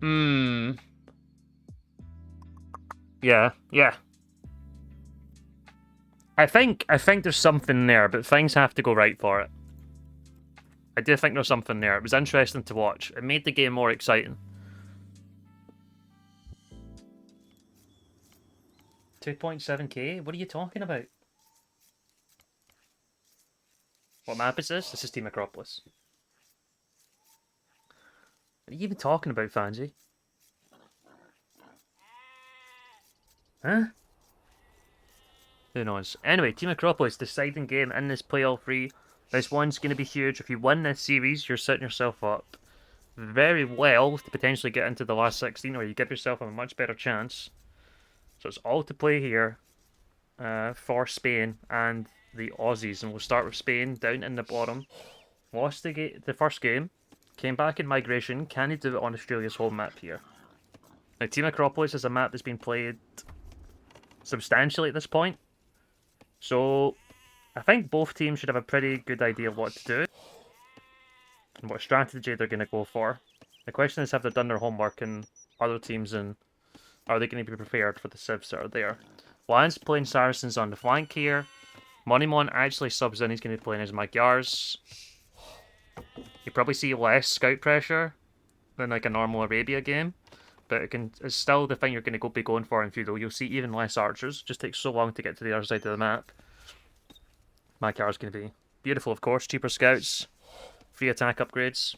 B: Hmm. Yeah, yeah. I think there's something there, but things have to go right for it. I do think there's something there. It was interesting to watch. It made the game more exciting. 2.7k? What are you talking about? What map is this? This is Team Acropolis. What are you even talking about, Fancy? Huh? Who knows? Anyway, Team Acropolis, deciding game in this playoff 3. This one's going to be huge. If you win this series, you're setting yourself up very well to potentially get into the last 16, or you give yourself a much better chance. So it's all to play here for Spain and the Aussies. And we'll start with Spain down in the bottom. Lost the first game. Came back in migration. Can he do it on Australia's home map here? Now, Team Acropolis is a map that's been played substantially at this point. So, I think both teams should have a pretty good idea of what to do and what strategy they're going to go for. The question is, have they done their homework in other teams, and are they going to be prepared for the civs that are there? Juan's playing Saracens on the flank here. Moneymon actually subs in. He's going to be playing as Magyars. You probably see less scout pressure than like a normal Arabia game, but it's still the thing you're going to be going for in Feudal. You'll see even less archers. It just takes so long to get to the other side of the map. Magyar's going to be beautiful, of course. Cheaper scouts, free attack upgrades.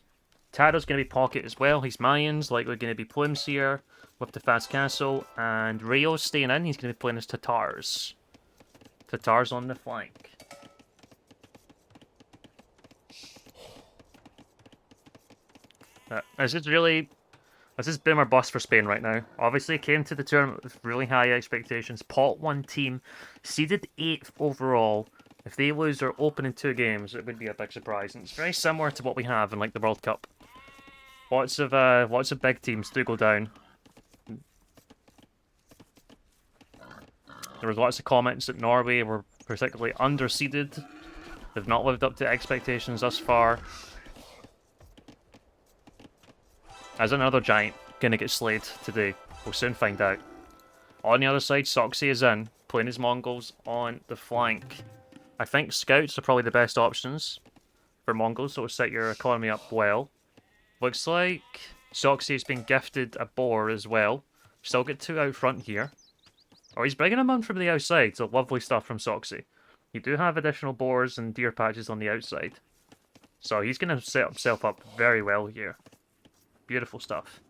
B: Taro's going to be pocket as well. He's Mayans, likely going to be Plumes here with the fast castle. And Rayo's staying in. He's going to be playing as Tatars. Tatars on the flank. This is boom or bust for Spain right now. Obviously, came to the tournament with really high expectations. Pot 1 team, seeded 8th overall. If they lose their opening 2 games, it would be a big surprise. And it's very similar to what we have in like the World Cup. Lots of big teams do go down. There was lots of comments that Norway were particularly underseeded. They've not lived up to expectations thus far. As another giant gonna get slayed today. We'll soon find out. On the other side, Soxy is in, playing his Mongols on the flank. I think scouts are probably the best options for Mongols, so it'll set your economy up well. Looks like Soxy's been gifted a boar as well. Still get 2 out front here. Oh, he's bringing them on from the outside, so lovely stuff from Soxy. You do have additional boars and deer patches on the outside. So he's going to set himself up very well here. Beautiful stuff.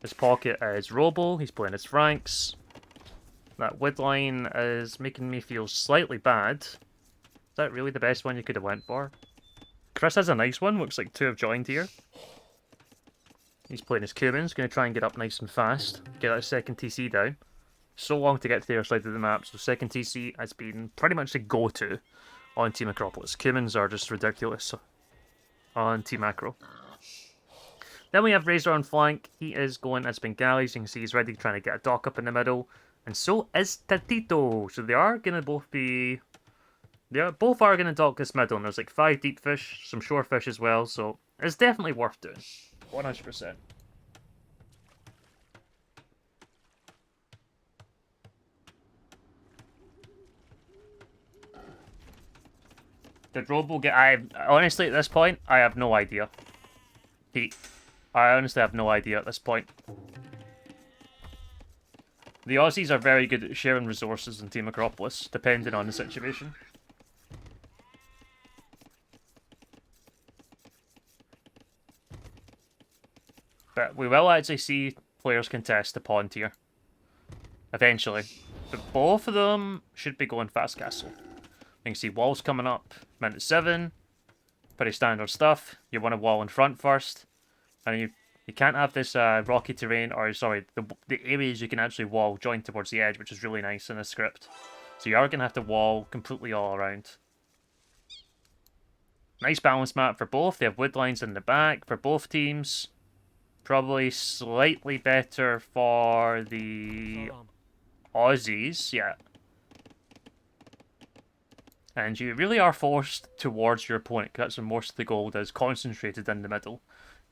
B: His pocket is Robo, he's playing his Franks. That wood line is making me feel slightly bad. Is that really the best one you could have went for? Chris has a nice one, looks like 2 have joined here. He's playing his Cumans, going to try and get up nice and fast. Get that second TC down. So long to get to the other side of the map, so second TC has been pretty much the go-to on Team Acropolis. Cumans are just ridiculous on Team Acro. Then we have Razor on flank. He is going as Bengalis. You can see he's ready, trying to get a dock up in the middle. And so is Tatito. So they are going to both be... both are going to dock this middle. And there's like 5 deep fish, some shore fish as well. So it's definitely worth doing. 100%. Did Robo get... honestly, at this point, I have no idea. I honestly have no idea at this point. The Aussies are very good at sharing resources in Team Acropolis, depending on the situation. But we will actually see players contest the pawn tier. Eventually. But both of them should be going fast castle. You can see walls coming up. Minute 7. Pretty standard stuff. You want a wall in front first. And you can't have this rocky terrain, or sorry, the areas you can actually wall join towards the edge, which is really nice in this script. So you are going to have to wall completely all around. Nice balance map for both. They have wood lines in the back for both teams. Probably slightly better for the Aussies, yeah. And you really are forced towards your opponent, because that's where most of the gold is concentrated in the middle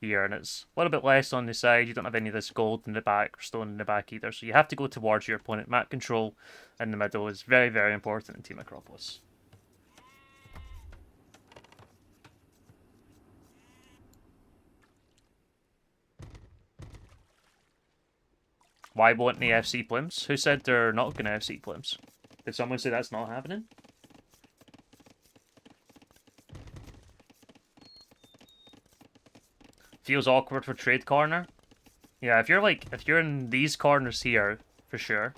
B: here, and it's a little bit less on the side. You don't have any of this gold in the back or stone in the back either, so you have to go towards your opponent. Map control in the middle is very, very important in Team Acropolis. Why won't they FC Plims? Who said they're not going to FC Plims? Did someone say that's not happening? Feels awkward for trade corner. Yeah, if you're in these corners here, for sure.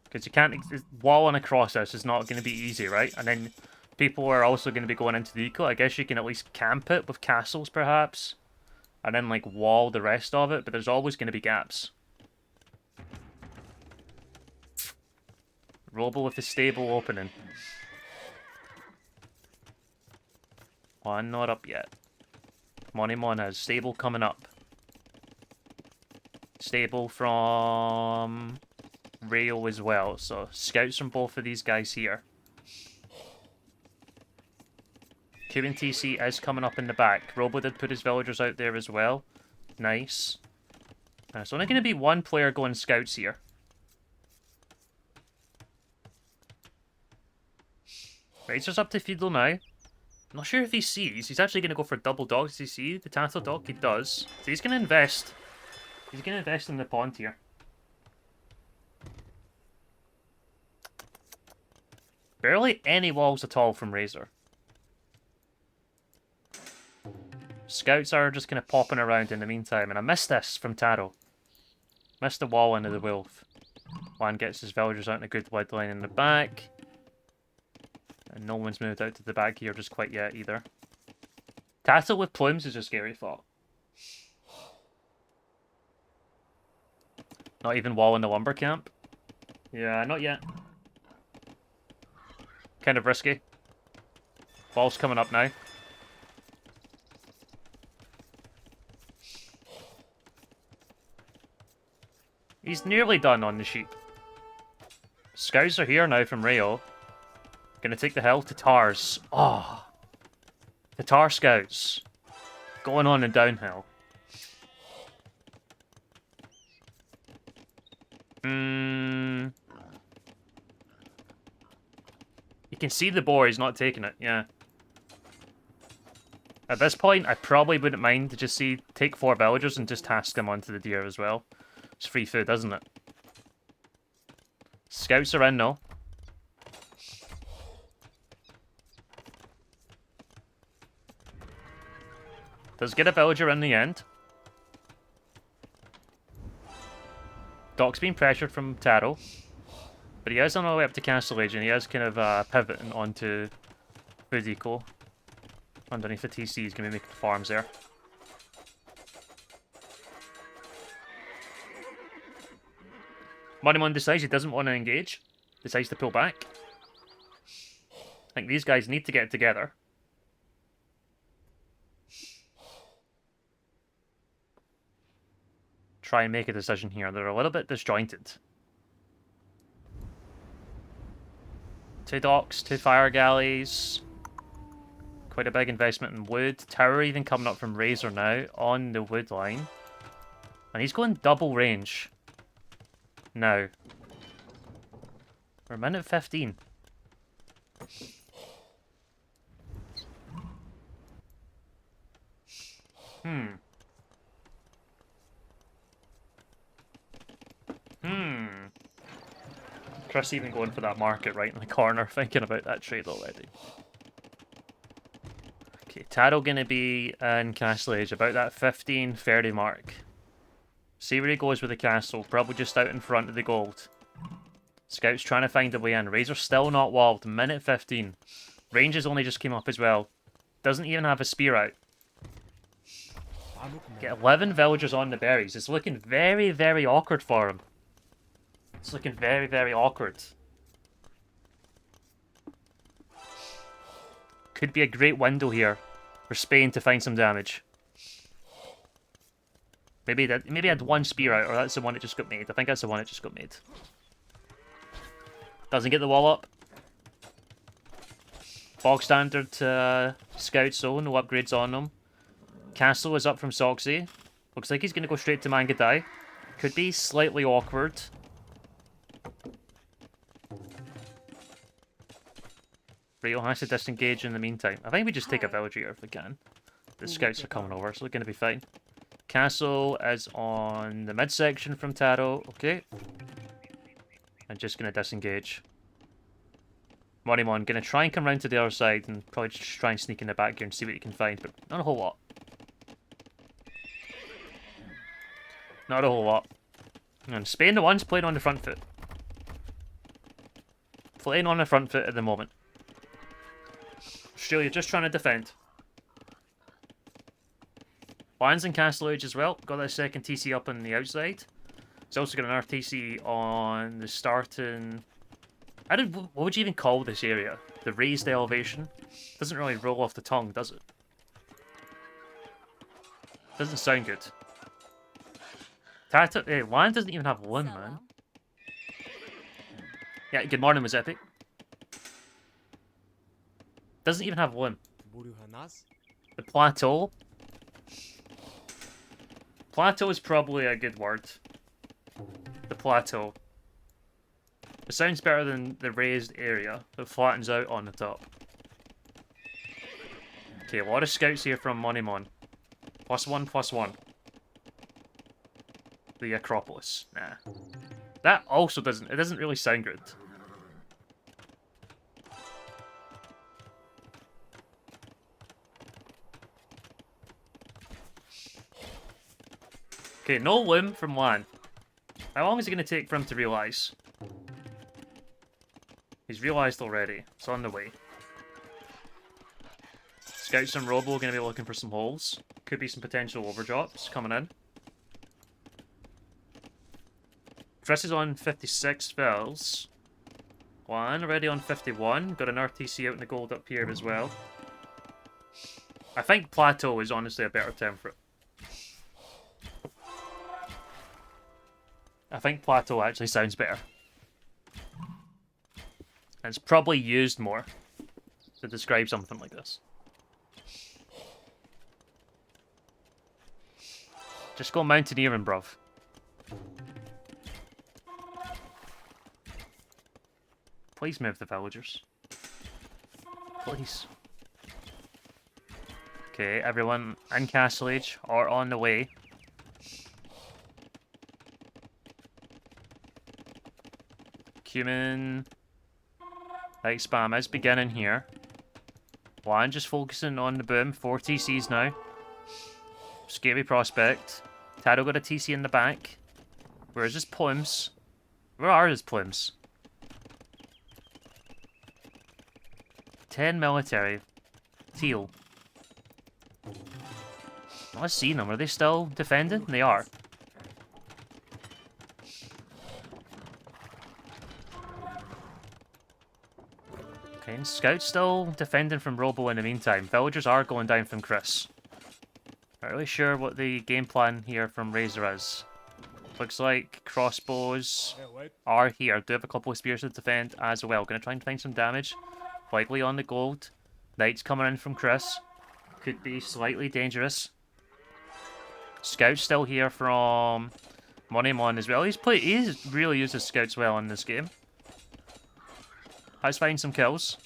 B: Because you can't, walling across this is not going to be easy, right? And then people are also going to be going into the eco. I guess you can at least camp it with castles, perhaps. And then, like, wall the rest of it, but there's always going to be gaps. Robo with the stable opening. One not up yet. Monimon has stable coming up. Stable from Rail as well, so scouts from both of these guys here. QNTC is coming up in the back. Robo did put his villagers out there as well. Nice. It's only going to be one player going scouts here. Razor's up to Fiddle now. Not sure if he sees. He's actually going to go for double dogs. Does he see the Tattle dog? He does. So he's going to invest. He's going to invest in the pawn tier. Barely any walls at all from Razor. Scouts are just kind of popping around in the meantime. And I missed this from Taro. Missed the wall into the wolf. Juan gets his villagers out in a good wood line in the back. And no one's moved out to the back here just quite yet either. Tattle with plumes is a scary thought. Not even wall in the lumber camp. Yeah, not yet. Kind of risky. Wall's coming up now. He's nearly done on the sheep. Scouts are here now from Rayo. Gonna take the hill to Tars. Oh. The Tar Scouts. Going on in downhill. You can see the boar, he's not taking it, yeah. At this point, I probably wouldn't mind to just take 4 villagers and just task them onto the deer as well. It's free food, isn't it? Scouts are in though. Does get a villager in the end. Doc's been pressured from Taro. But he is on the way up to Castle Age, and he is kind of pivoting onto Food Eco. Underneath the TC, he's going to be making farms there. Monimon decides he doesn't want to engage. Decides to pull back. I think these guys need to get together. Try and make a decision here. They're a little bit disjointed. 2 docks, 2 fire galleys. Quite a big investment in wood. Tower even coming up from Razor now on the wood line. And he's going double range. Now. We're a minute 15. Chris even going for that market right in the corner, thinking about that trade already. Okay, Taro gonna be in Castle Age, about that 15-30 mark. See where he goes with the castle, probably just out in front of the gold. Scout's trying to find a way in. Razor's still not walled, minute 15. Rangers only just came up as well. Doesn't even have a spear out. Get 11 villagers on the berries. It's looking very, very awkward for him. It's looking very, very awkward. Could be a great window here for Spain to find some damage. Maybe I had one spear out, or that's the one that just got made. I think that's the one that just got made. Doesn't get the wall up. Bog standard scout zone, no upgrades on them. Castle is up from Soxy. Looks like he's going to go straight to Mangadai. Could be slightly awkward. Rio has to disengage in the meantime. I think we just take a villager here if we can. The scouts are coming over, so we're going to be fine. Castle is on the midsection from Taro. Okay. I'm just going to disengage. Morimon going to try and come round to the other side and probably just try and sneak in the back here and see what he can find, but not a whole lot. Not a whole lot. And Spain, the one's playing on the front foot. Playing on the front foot at the moment. Australia just trying to defend. Lions in Castle Age as well. Got that second TC up on the outside. He's also got an RTC on the starting... what would you even call this area? The raised elevation? Doesn't really roll off the tongue, does it? Doesn't sound good. Lion doesn't even have one, man. Yeah, good morning, was epic. Doesn't even have one. The plateau. Plateau is probably a good word. The plateau. It sounds better than the raised area that flattens out on the top. Okay, a lot of scouts here from Monimon. +1/+1. The Acropolis. Nah. That also doesn't really sound good. Okay, no loom from Lan. How long is it going to take for him to realise? He's realised already. It's on the way. Scouts and Robo are going to be looking for some holes. Could be some potential overdrops coming in. Chris is on 56 fills. Lan already on 51. Got an RTC out in the gold up here as well. I think plateau is honestly a better term for it. I think plateau actually sounds better. And it's probably used more to describe something like this. Just go mountaineering, bruv. Please move the villagers. Please. Okay, everyone in Castle Age or on the way. Cumin. Light spam is beginning here. Lion just focusing on the boom. 4 TCs now. Scary prospect. Taro got a TC in the back. Where's his plumes? Where are his plumes? 10 military. Teal. Not seen them. Are they still defending? They are. Okay, and Scout's still defending from Robo in the meantime. Villagers are going down from Chris. Not really sure what the game plan here from Razor is. Looks like crossbows are here. Do have a couple of spears to defend as well. Gonna try and find some damage. Likely on the gold. Knights coming in from Chris. Could be slightly dangerous. Scout's still here from Monemon as well. He's really used his scouts well in this game. Has found some kills.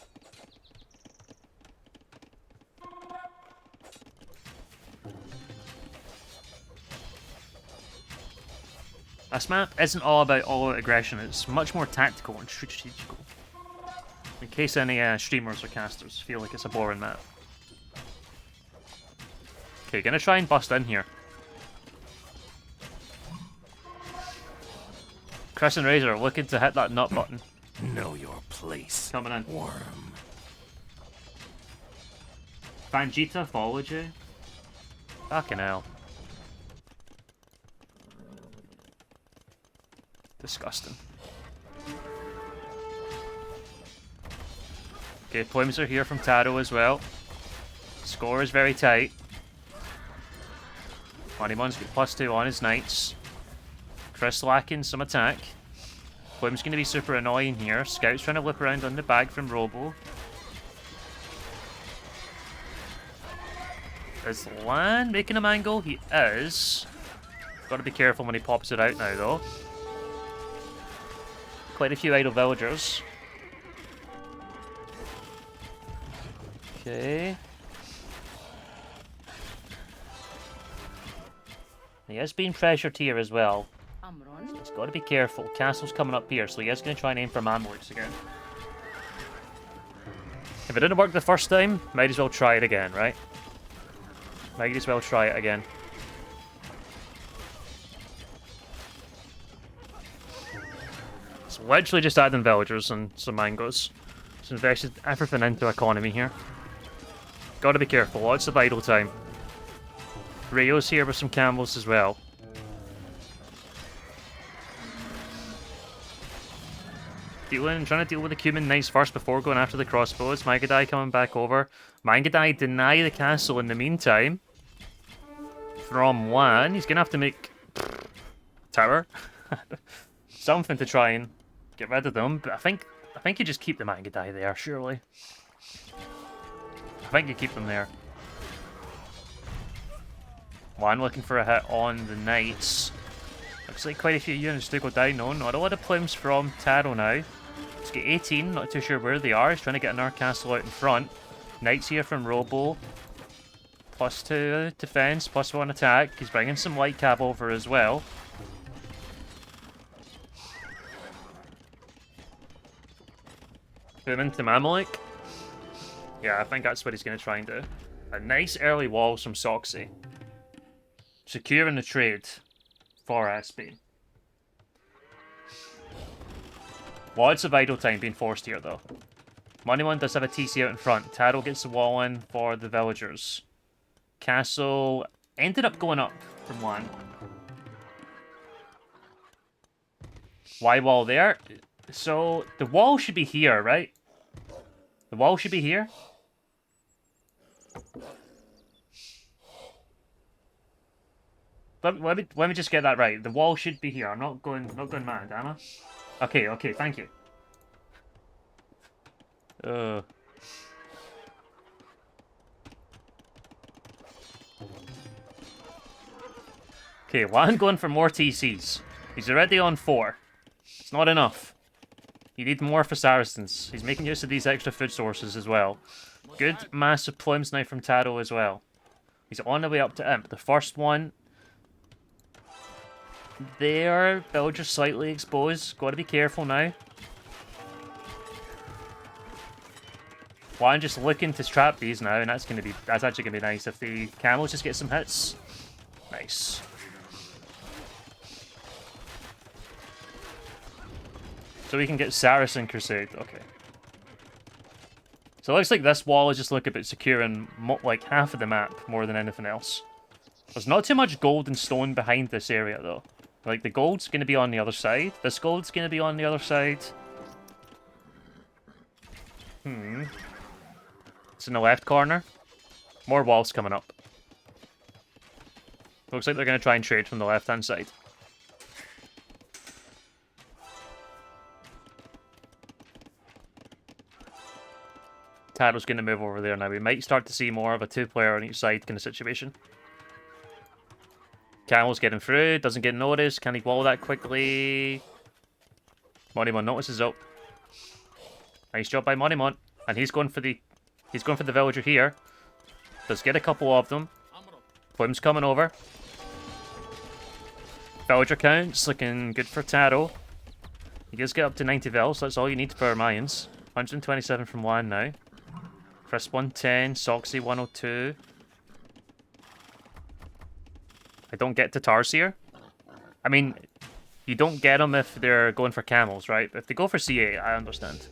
B: This map isn't all about all-out aggression, it's much more tactical and strategical. In case any streamers or casters feel like it's a boring map. Okay, gonna try and bust in here. Chris and Razor looking to hit that nut button.
A: Know your place.
B: Coming in.
A: Worm.
B: Fangita followed you? Fucking hell. Disgusting. Okay, plumes are here from Taro as well. Score is very tight. Moneymon's got +2 on his knights. Chris lacking some attack. Plume's going to be super annoying here. Scout's trying to whip around on the bag from Robo. Is Lan making a mango? He is. Got to be careful when he pops it out now, though. Quite a few idle villagers. Okay. He is being pressured here as well. He's got to be careful. Castle's coming up here, so he is going to try and aim for Mamluks again. If it didn't work the first time, might as well try it again, right? Might as well try it again. It's literally just adding villagers and some mangoes. Just invested everything into economy here. Gotta be careful, lots of idle time. Rio's here with some camels as well. Trying to deal with the Cumin Knights first before going after the crossbows. Mangadai coming back over. Mangadai deny the castle in the meantime. From Lan, he's gonna have to make tower. Something to try and get rid of them, but I think you just keep the Mangadai there, surely. I think you keep them there. Lan looking for a hit on the Knights. Looks like quite a few units do go down. No, not a lot of plumes from Taro now. Let's get 18, not too sure where they are. He's trying to get another castle out in front. Knights here from Robo. +2 defense, +1 attack. He's bringing some light cab over as well. Boom into Mamelik. Yeah, I think that's what he's going to try and do. A nice early walls from Soxy. Securing the trade for Spain. Lots of idle time being forced here, though. Moneymon does have a TC out in front. Taro gets the wall in for the villagers. Castle ended up going up from one. Why wall there? So, the wall should be here, right? The wall should be here. Let me just get that right. The wall should be here. I'm not going mad, am I? Okay, thank you. Okay, Lan going for more TCs. He's already on 4. It's not enough. You need more for Saracens. He's making use of these extra food sources as well. Good massive plumes now from Taro as well. He's on the way up to Imp. The first one there, villagers slightly exposed. Gotta be careful now. One just looking to trap these now, and that's actually gonna be nice if the camels just get some hits. Nice. So we can get Saracen Crusade. Okay. So it looks like this wall is just looking about securing like half of the map more than anything else. There's not too much gold and stone behind this area though. Like, the gold's going to be on the other side. This gold's going to be on the other side. It's in the left corner. More walls coming up. Looks like they're going to try and trade from the left-hand side. Taro's going to move over there now. We might start to see more of a 2-player on each side kind of situation. Camel's getting through, doesn't get noticed. Can he wall that quickly? Moneymon notices up. Nice job by Moneymon. And he's going for the villager here. Does get a couple of them. Plume's coming over. Villager count's looking good for Taro. You guys get up to 90 vels, that's all you need for Mayans. 127 from Juan now. Chris 110, Soxy 102. I don't get Tatars here. I mean, you don't get them if they're going for camels, right? If they go for CA, I understand.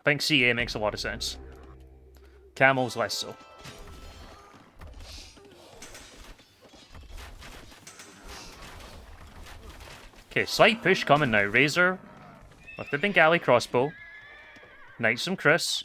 B: I think CA makes a lot of sense. Camels less so. Okay, slight push coming now. Razor with the Bengali crossbow. Knights from Chris.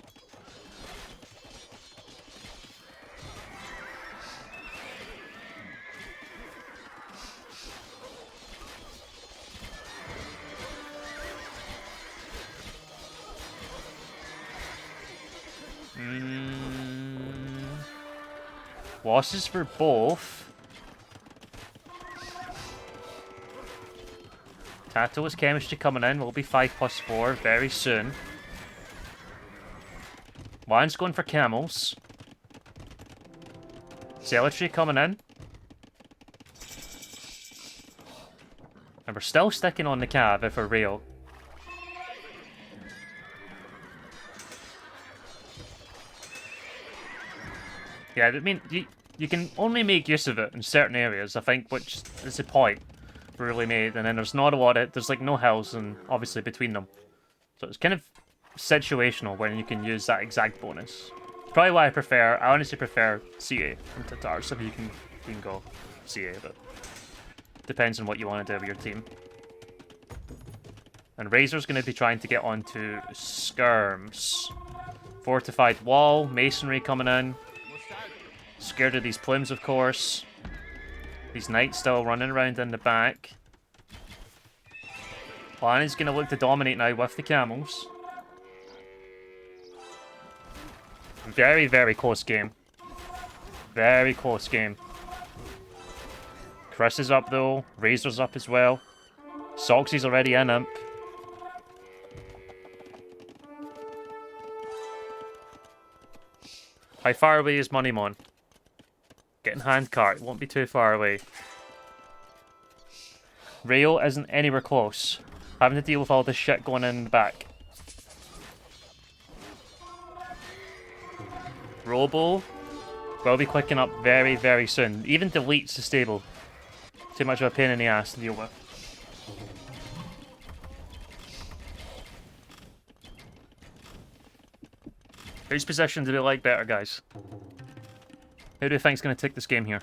B: Losses for both. Tato's chemistry coming in will be 5+4 very soon. Lion's going for camels. Zealotry coming in. And we're still sticking on the cav if we're real. Yeah, I mean, you can only make use of it in certain areas, I think, which is the point really made. And then there's not a lot of, there's like no hills and obviously between them. So it's kind of situational when you can use that exact bonus. Probably why I honestly prefer CA from Tatars if you can go CA, but depends on what you want to do with your team. And Razor's going to be trying to get onto skirms. Fortified wall, masonry coming in. Scared of these plumes, of course. These knights still running around in the back. Lana's going to look to dominate now with the camels. Very, very close game. Very close game. Chris is up though. Razor's up as well. Soxy's already in imp. How far away is Moneymon? Getting hand cart, won't be too far away. Rayo isn't anywhere close. Having to deal with all this shit going in the back. Robo will be clicking up very, very soon. Even deletes the stable. Too much of a pain in the ass to deal with. Whose position do they like better, guys? Who do you think is going to take this game here?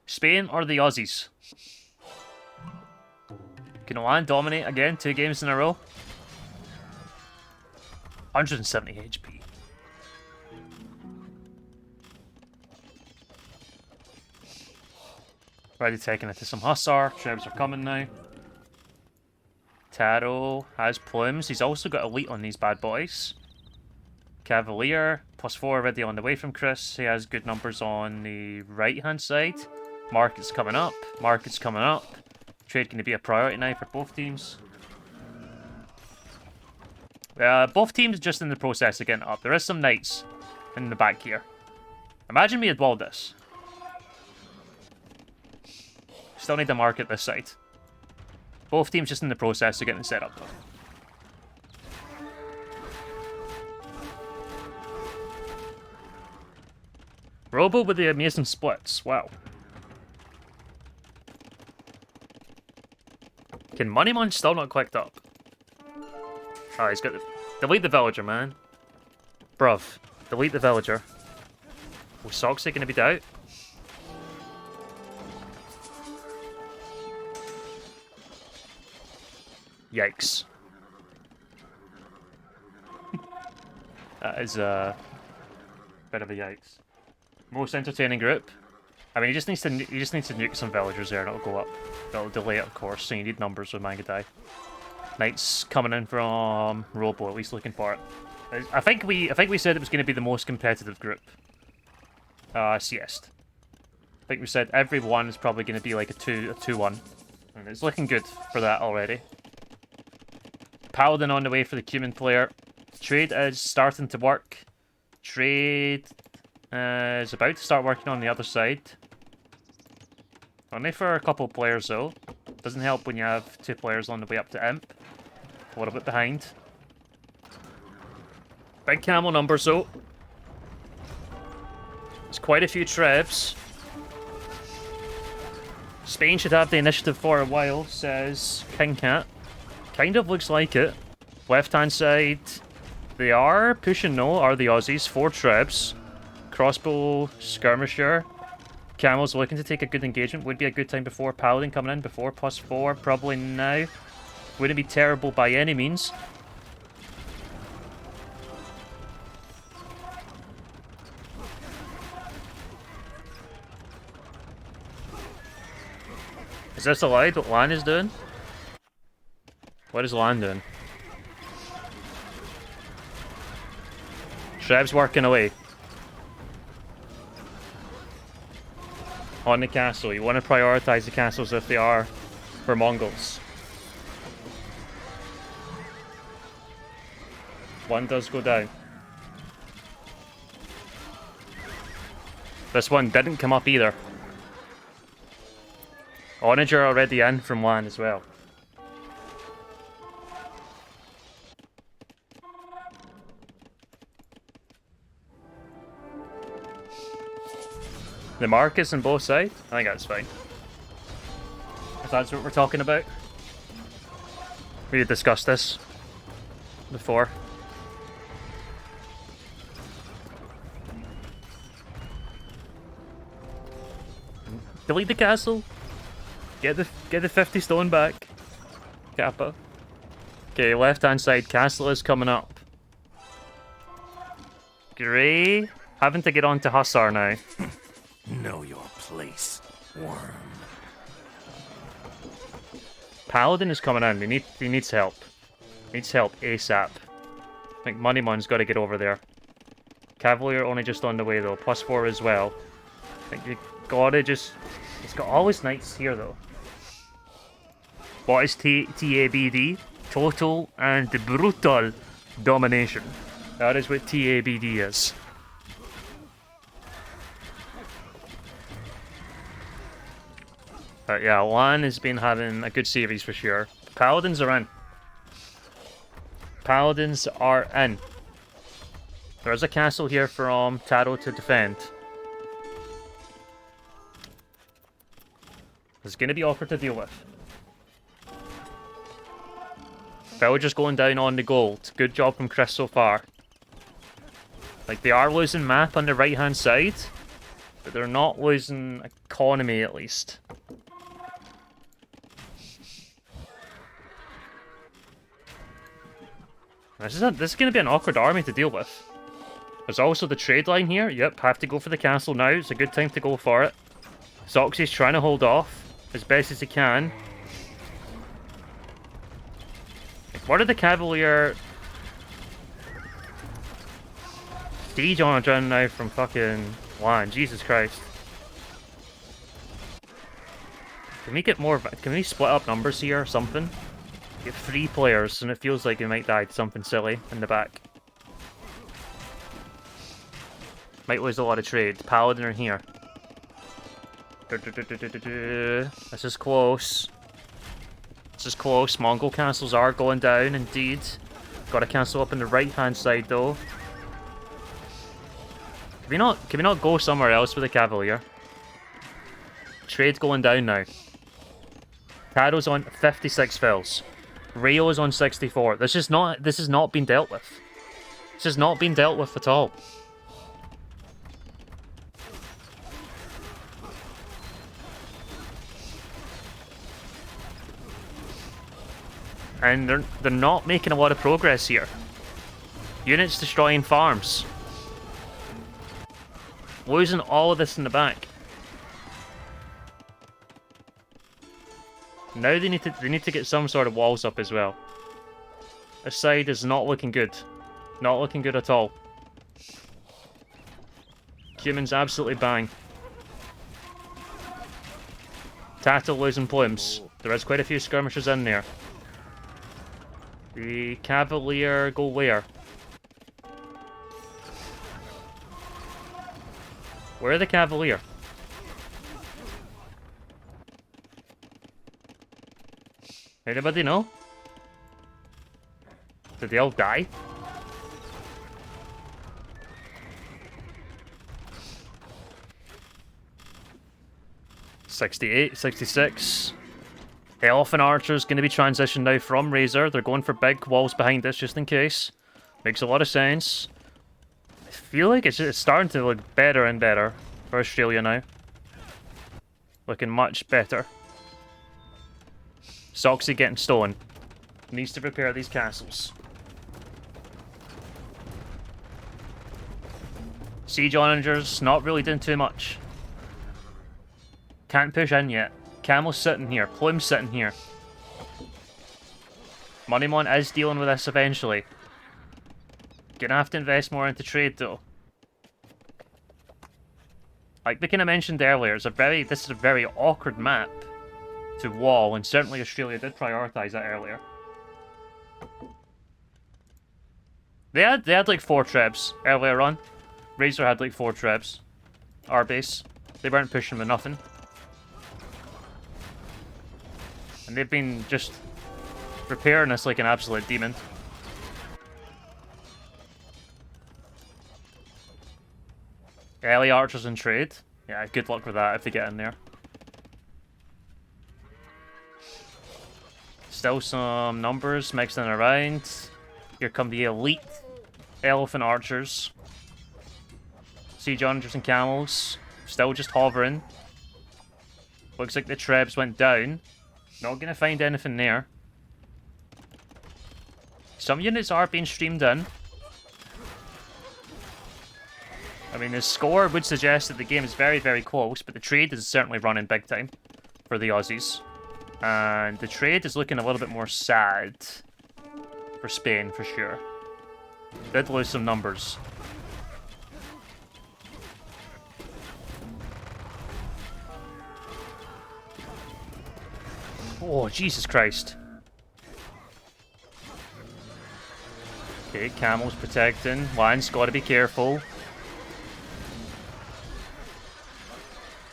B: Spain or the Aussies? Can Oman dominate again? 2 games in a row? 170 HP. Ready taking it to some Hussar. Trebs are coming now. Taro has plumes. He's also got elite on these bad boys. Cavalier, +4 already on the way from Chris. He has good numbers on the right-hand side. Market's coming up. Market's coming up. Trade going to be a priority now for both teams. Both teams are just in the process of getting up. There is some knights in the back here. Imagine we had walled this. Still need to market this side. Both teams just in the process of getting set up though. Robo with the amazing splits. Wow. Can Moneymon still not clicked up? Oh, he's got the... Delete the villager, man. Bruv. Delete the villager. Was Soxy going to be out? Yikes. That is a bit of a yikes. Most entertaining group. I mean, he just needs to nuke some villagers there, and it'll go up. It'll delay it, of course. So you need numbers with Mangadai. Knights coming in from Robo, at least looking for it. I think we said it was going to be the most competitive group. Siest. I think we said every one is probably going to be like a 2-1, and it's looking good for that already. Paladin on the way for the Cumin player. Trade is starting to work. Trade is about to start working on the other side. Only for a couple players though. Doesn't help when you have 2 players on the way up to Imp. A little bit behind. Big camel numbers though. There's quite a few Trevs. Spain should have the initiative for a while, says King Cat. Kind of looks like it. Left hand side, they are pushing no, are the Aussies. 4 Trevs. Crossbow, skirmisher. Camel's looking to take a good engagement. Would be a good time before. Paladin coming in before. +4, probably now. Wouldn't be terrible by any means. Is this allowed what Lan is doing? What is Lan doing? Trev's working away. On the castle. You want to prioritize the castles if they are for Mongols. One does go down. This one didn't come up either. Onager already in from land as well. The Marcus on both sides? I think that's fine. If that's what we're talking about. We had discussed this before. Delete the castle. Get the 50 stone back. Kappa. Okay, left hand side castle is coming up. Grey having to get on to Hussar now.
A: Know your place, worm.
B: Paladin is coming in. He needs help. Needs help ASAP. I think Moneymon's got to get over there. Cavalier only just on the way though. +4 as well. I think you gotta just. It's got all his knights here though. What is TABD? Total and brutal domination. That is what TABD is. But yeah, Lan has been having a good series for sure. Paladins are in. Paladins are in. There's a castle here from Taro to defend. It's going to be awkward to deal with. Villagers going down on the gold. Good job from Chris so far. Like, they are losing map on the right hand side, but they're not losing economy at least. This is going to be an awkward army to deal with. There's also the trade line here. Yep, have to go for the castle now. It's a good time to go for it. Zoxy's trying to hold off as best as he can. What did the Cavalier... Siege on a drone now from fucking land. Jesus Christ. Can we get more... Can we split up numbers here or something? Get 3 players and it feels like we might die to something silly in the back. Might lose a lot of trade. Paladin are here. This is close. This is close. Mongol castles are going down indeed. Got a castle up on the right hand side though. Can we not go somewhere else with the Cavalier? Trade's going down now. Taro's on 56 fills. Rayo is on 64. This is not being dealt with. This has not been dealt with at all. And they're not making a lot of progress here. Units destroying farms. Losing all of this in the back. Now they need to get some sort of walls up as well. This side is not looking good. Not looking good at all. Humans absolutely bang. Tattle losing plumes. There is quite a few skirmishers in there. The Cavalier go where? Where are the Cavalier? Anybody know? Did they all die? $68, $66. The Elephant Archer's going to be transitioned now from Razor. They're going for big walls behind this just in case. Makes a lot of sense. I feel like it's starting to look better and better for Australia now. Looking much better. Soxy getting stolen. Needs to repair these castles. Siege Onagers not really doing too much. Can't push in yet. Camel's sitting here. Plume's sitting here. Moneymon is dealing with this eventually. Gonna have to invest more into trade though. Like we kind of mentioned earlier, this is a very awkward map to wall, and certainly Australia did prioritize that earlier. They had like 4 trebs earlier on. Razor had like 4 trebs. Our base. They weren't pushing with nothing. And they've been just repairing us like an absolute demon. Early archers in trade. Yeah, good luck with that if they get in there. Still some numbers mixing around. Here come the elite elephant archers. Siege Onagers and camels. Still just hovering. Looks like the trebs went down. Not gonna find anything there. Some units are being streamed in. I mean, the score would suggest that the game is very, very close, but the trade is certainly running big time for the Aussies. And the trade is looking a little bit more sad for Spain, for sure. Did lose some numbers. Oh, Jesus Christ. Okay, Camel's protecting. Lion's got to be careful.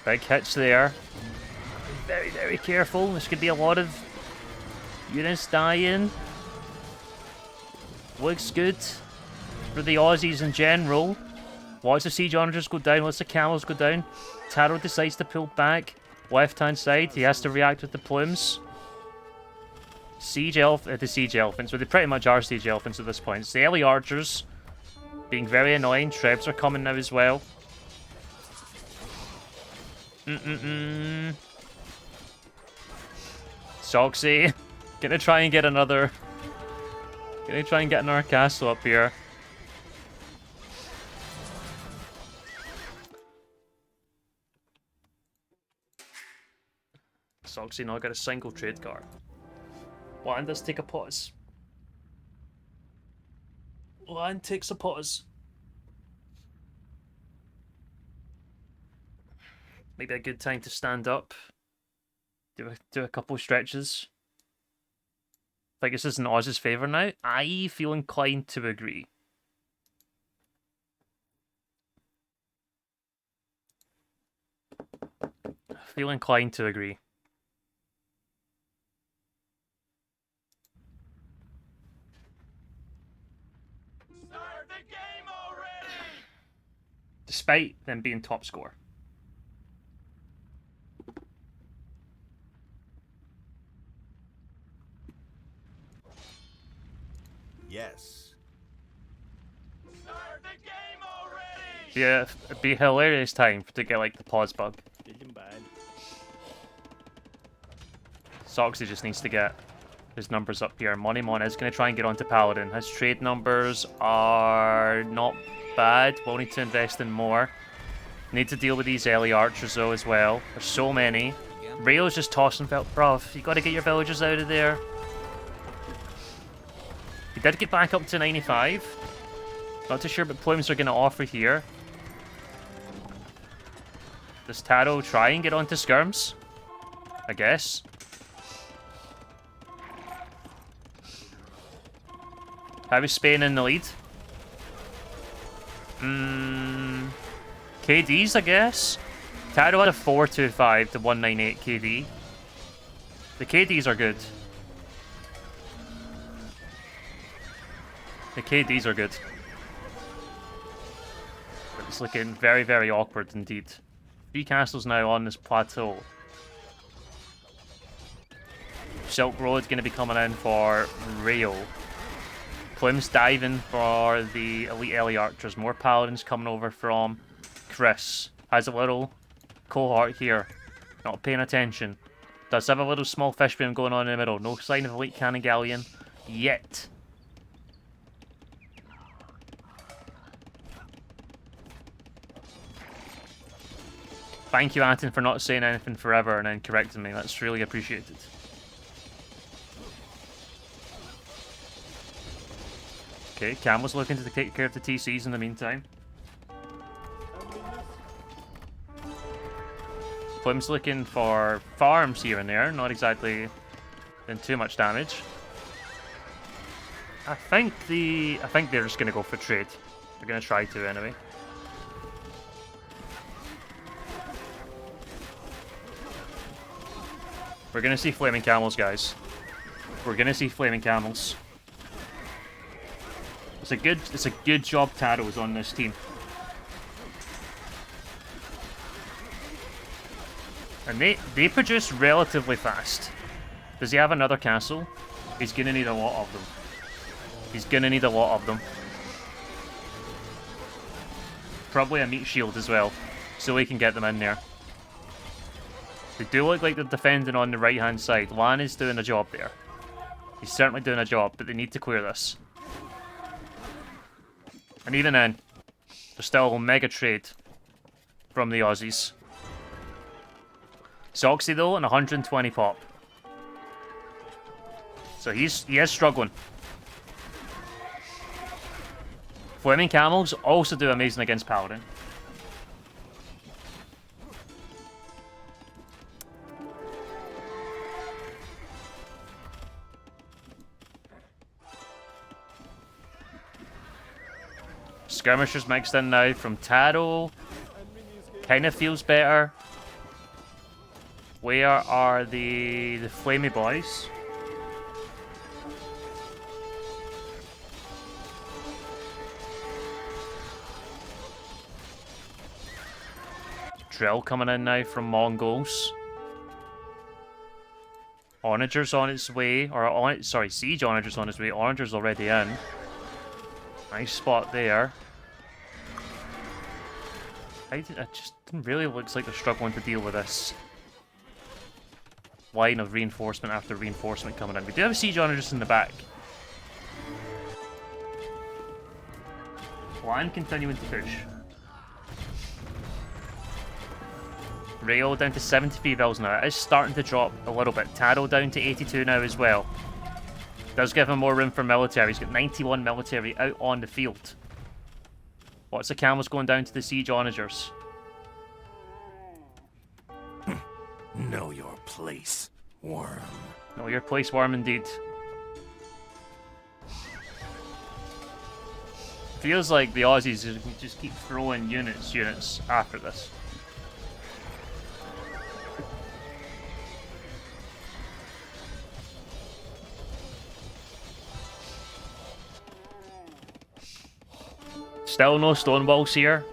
B: Big hits there. Very, very careful. This could be a lot of units dying. Looks good for the Aussies in general. Lots of Siege Onagers go down. Lots of Camels go down. Taro decides to pull back. Left-hand side, he has to react with the plumes. The Siege Elephants, but they pretty much are Siege Elephants at this point. It's the early Archers being very annoying. Trebs are coming now as well. Soxy, gonna try and get another castle up here. Soxy now got a single trade card. Land does take a pause. Land takes a pause. Maybe a good time to stand up. Do a couple stretches. I think this is in Oz's favour now. I feel inclined to agree. Feel inclined to agree.
A: Start the game already!
B: Despite them being top score.
A: Yes. Start the game already!
B: Yeah, it'd be a hilarious time to get like the pause bug. Soxy just needs to get his numbers up here. Moneymon is going to try and get onto Paladin. His trade numbers are not bad. We'll need to invest in more. Need to deal with these early archers though as well. There's so many. Rail's just tossing, bruv, you got to get your villagers out of there. He did get back up to 95. Not too sure what plumes are going to offer here. Does Taro try and get onto skirms? I guess. How is Spain in the lead? KDs, I guess. Taro had a 425 to 198 KD. The KDs are good. The KDs are good. But it's looking very, very awkward indeed. 3 castles now on this plateau. Silk Road's going to be coming in for Rayo. Plume's diving for the Elite Ellie Archers. More Paladins coming over from Chris. Has a little cohort here. Not paying attention. Does have a little small fish boom going on in the middle. No sign of Elite Cannon Galleon yet. Thank you, Anton, for not saying anything forever and then correcting me. That's really appreciated. Okay, Camel's looking to take care of the TCs in the meantime. Plume's looking for farms here and there, not exactly doing too much damage. I think they're just gonna go for trade. They're gonna try to anyway. We're gonna see flaming camels, guys. We're gonna see flaming camels. It's a good job Taro's on this team. And they produce relatively fast. Does he have another castle? He's gonna need a lot of them. He's gonna need a lot of them. Probably a meat shield as well, so we can get them in there. They do look like they're defending on the right-hand side. Lan is doing a job there. He's certainly doing a job, but they need to clear this. And even then, there's still a mega trade from the Aussies. Soxy though, and 120 pop. So he is struggling. Flaming Camels also do amazing against Paladin. Skirmishers mixed in now from Taro. Kind of feels better. Where are the flamey boys? Drill coming in now from Mongols. Onager's on its way, or sorry, Siege Onager's on its way. Onager's already in. Nice spot there. It just really looks like they're struggling to deal with this line of reinforcement after reinforcement coming in. We do have a Siege Onager in the back. Line continuing to push. Rail down to 73 vils now. It is starting to drop a little bit. Taro down to 82 now as well. Does give him more room for military. He's got 91 military out on the field. What's the camels going down to the Siege Onagers?
A: Know your place, worm.
B: Know your place, worm, indeed. Feels like the Aussies just keep throwing units after this. Still no stone walls here.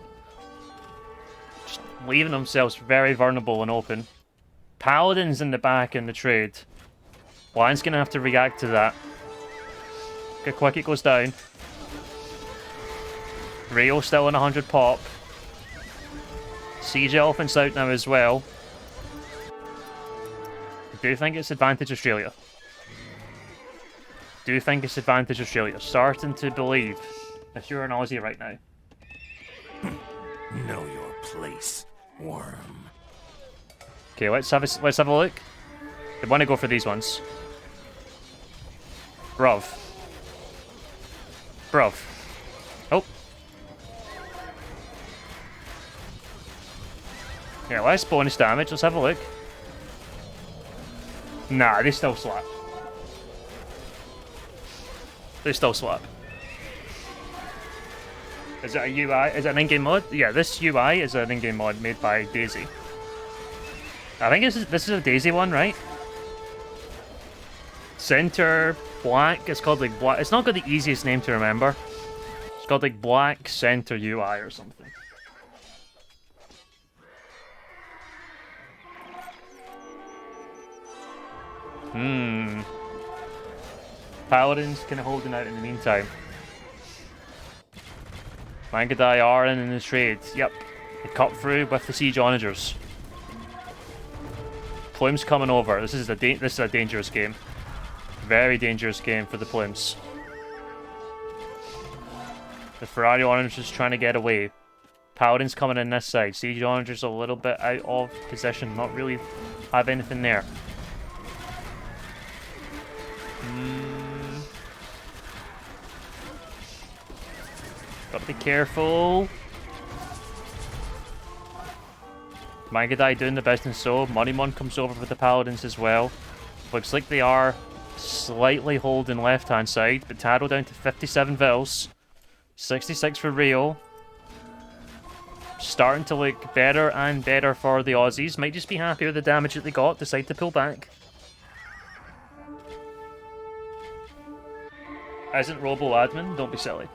B: Just leaving themselves very vulnerable and open. Paladins in the back in the trade. Lion's gonna have to react to that. Look how quick it goes down. Rayo still on 100 pop. Siege Elephant's out now as well. I do think it's advantage Australia. Starting to believe if you're an Aussie right now.
A: Know your place, worm.
B: Okay, let's have a look. They want to go for these ones. Bruv. Oh. Yeah, less bonus damage. Let's have a look. Nah, they still slap. Is it a UI? Is it an in-game mod? Yeah, this UI is an in-game mod made by Daisy. I think this is a Daisy one, right? Center Black. It's called like Black. It's not got the easiest name to remember. It's called like Black Center UI or something. Paladins kind of holding out in the meantime. Mangadai are in the trade. Yep. They cut through with the siege onagers. Plume's coming over. This is a dangerous game. Very dangerous game for the Plumes. The Ferrari Orange is trying to get away. Paladin's coming in this side. Siege Onagers a little bit out of position. Not really have anything there. Gotta be careful. Mangadai doing the business so. Moneymon comes over with the Paladins as well. Looks like they are slightly holding left-hand side, but Taro down to 57 vils. 66 for Rio. Starting to look better and better for the Aussies. Might just be happy with the damage that they got. Decide to pull back. Isn't Robo admin? Don't be silly.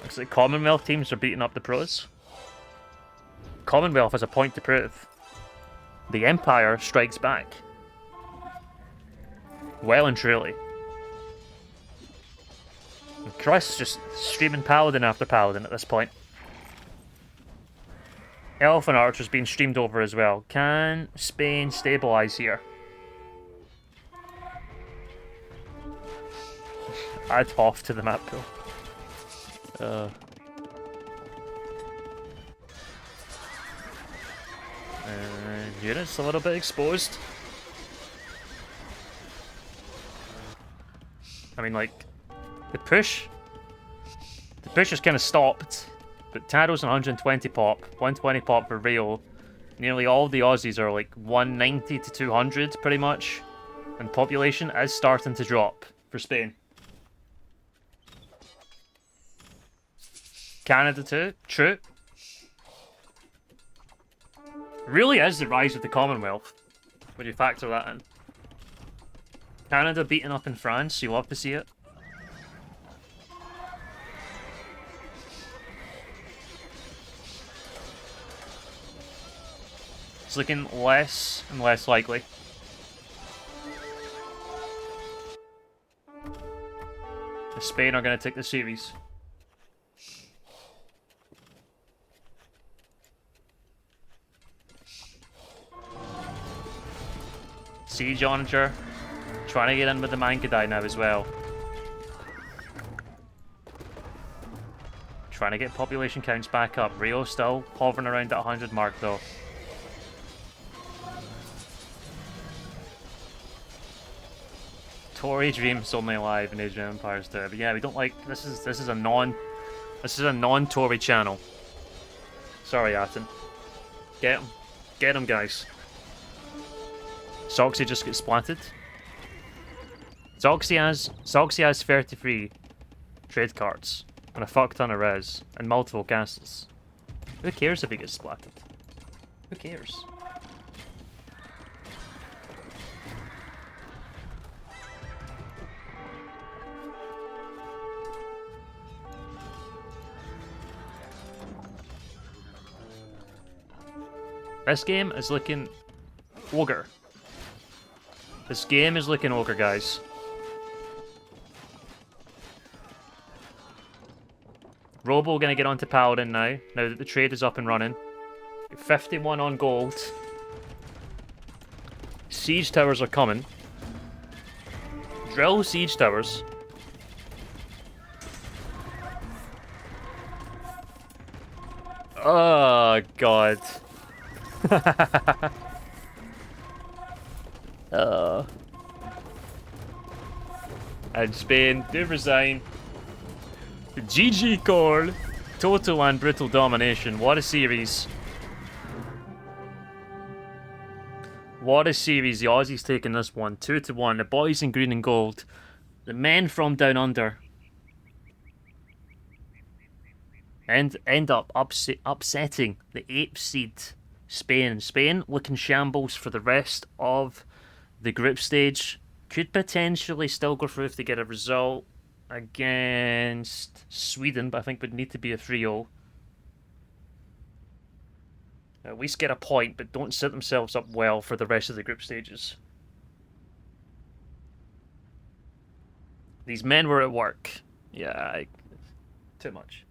B: Looks like Commonwealth teams are beating up the pros. Commonwealth has a point to prove. The Empire strikes back. Well and truly. And Chris just streaming Paladin after Paladin at this point. Elephant Archer's being streamed over as well. Can Spain stabilize here? Add Hoff to the map pool. Unit's a little bit exposed. I mean, like, the push has kind of stopped, but Taro's 120 pop, 120 pop for Rio. Nearly all the Aussies are like 190 to 200 pretty much, and population is starting to drop for Spain. Canada too, true. Really is the rise of the Commonwealth, when you factor that in. Canada beating up in France, you love to see it. It's looking less and less likely. Spain are going to take the series. Siege Onager trying to get in with the Mangadai now as well. Trying to get population counts back up. Rio still hovering around that 100 mark though. Tory Dream's only alive in Age of Empires 2. But yeah, we don't like this is a non-Tory channel. Sorry, Atten. Get him. Get him, guys. Soxy just gets splatted. Soxy has 33 trade cards and a fuck ton of res and multiple castles. Who cares if he gets splatted? Who cares? This game is looking ogre. This game is looking ogre, guys. Robo gonna get onto Paladin now that the trade is up and running. 51 on gold. Siege towers are coming. Drill siege towers. Oh, God. And Spain do resign. GG call. Total and brutal domination. What a series. What a series. The Aussies taking this one. 2-1. The boys in green and gold. The men from down under. And end up upsetting the 8th seed Spain. Spain looking shambles for the rest of the group stage. Could potentially still go through if they get a result against Sweden, but I think would need to be a 3-0. At least get a point, but don't set themselves up well for the rest of the group stages. These men were at work. Yeah, too much.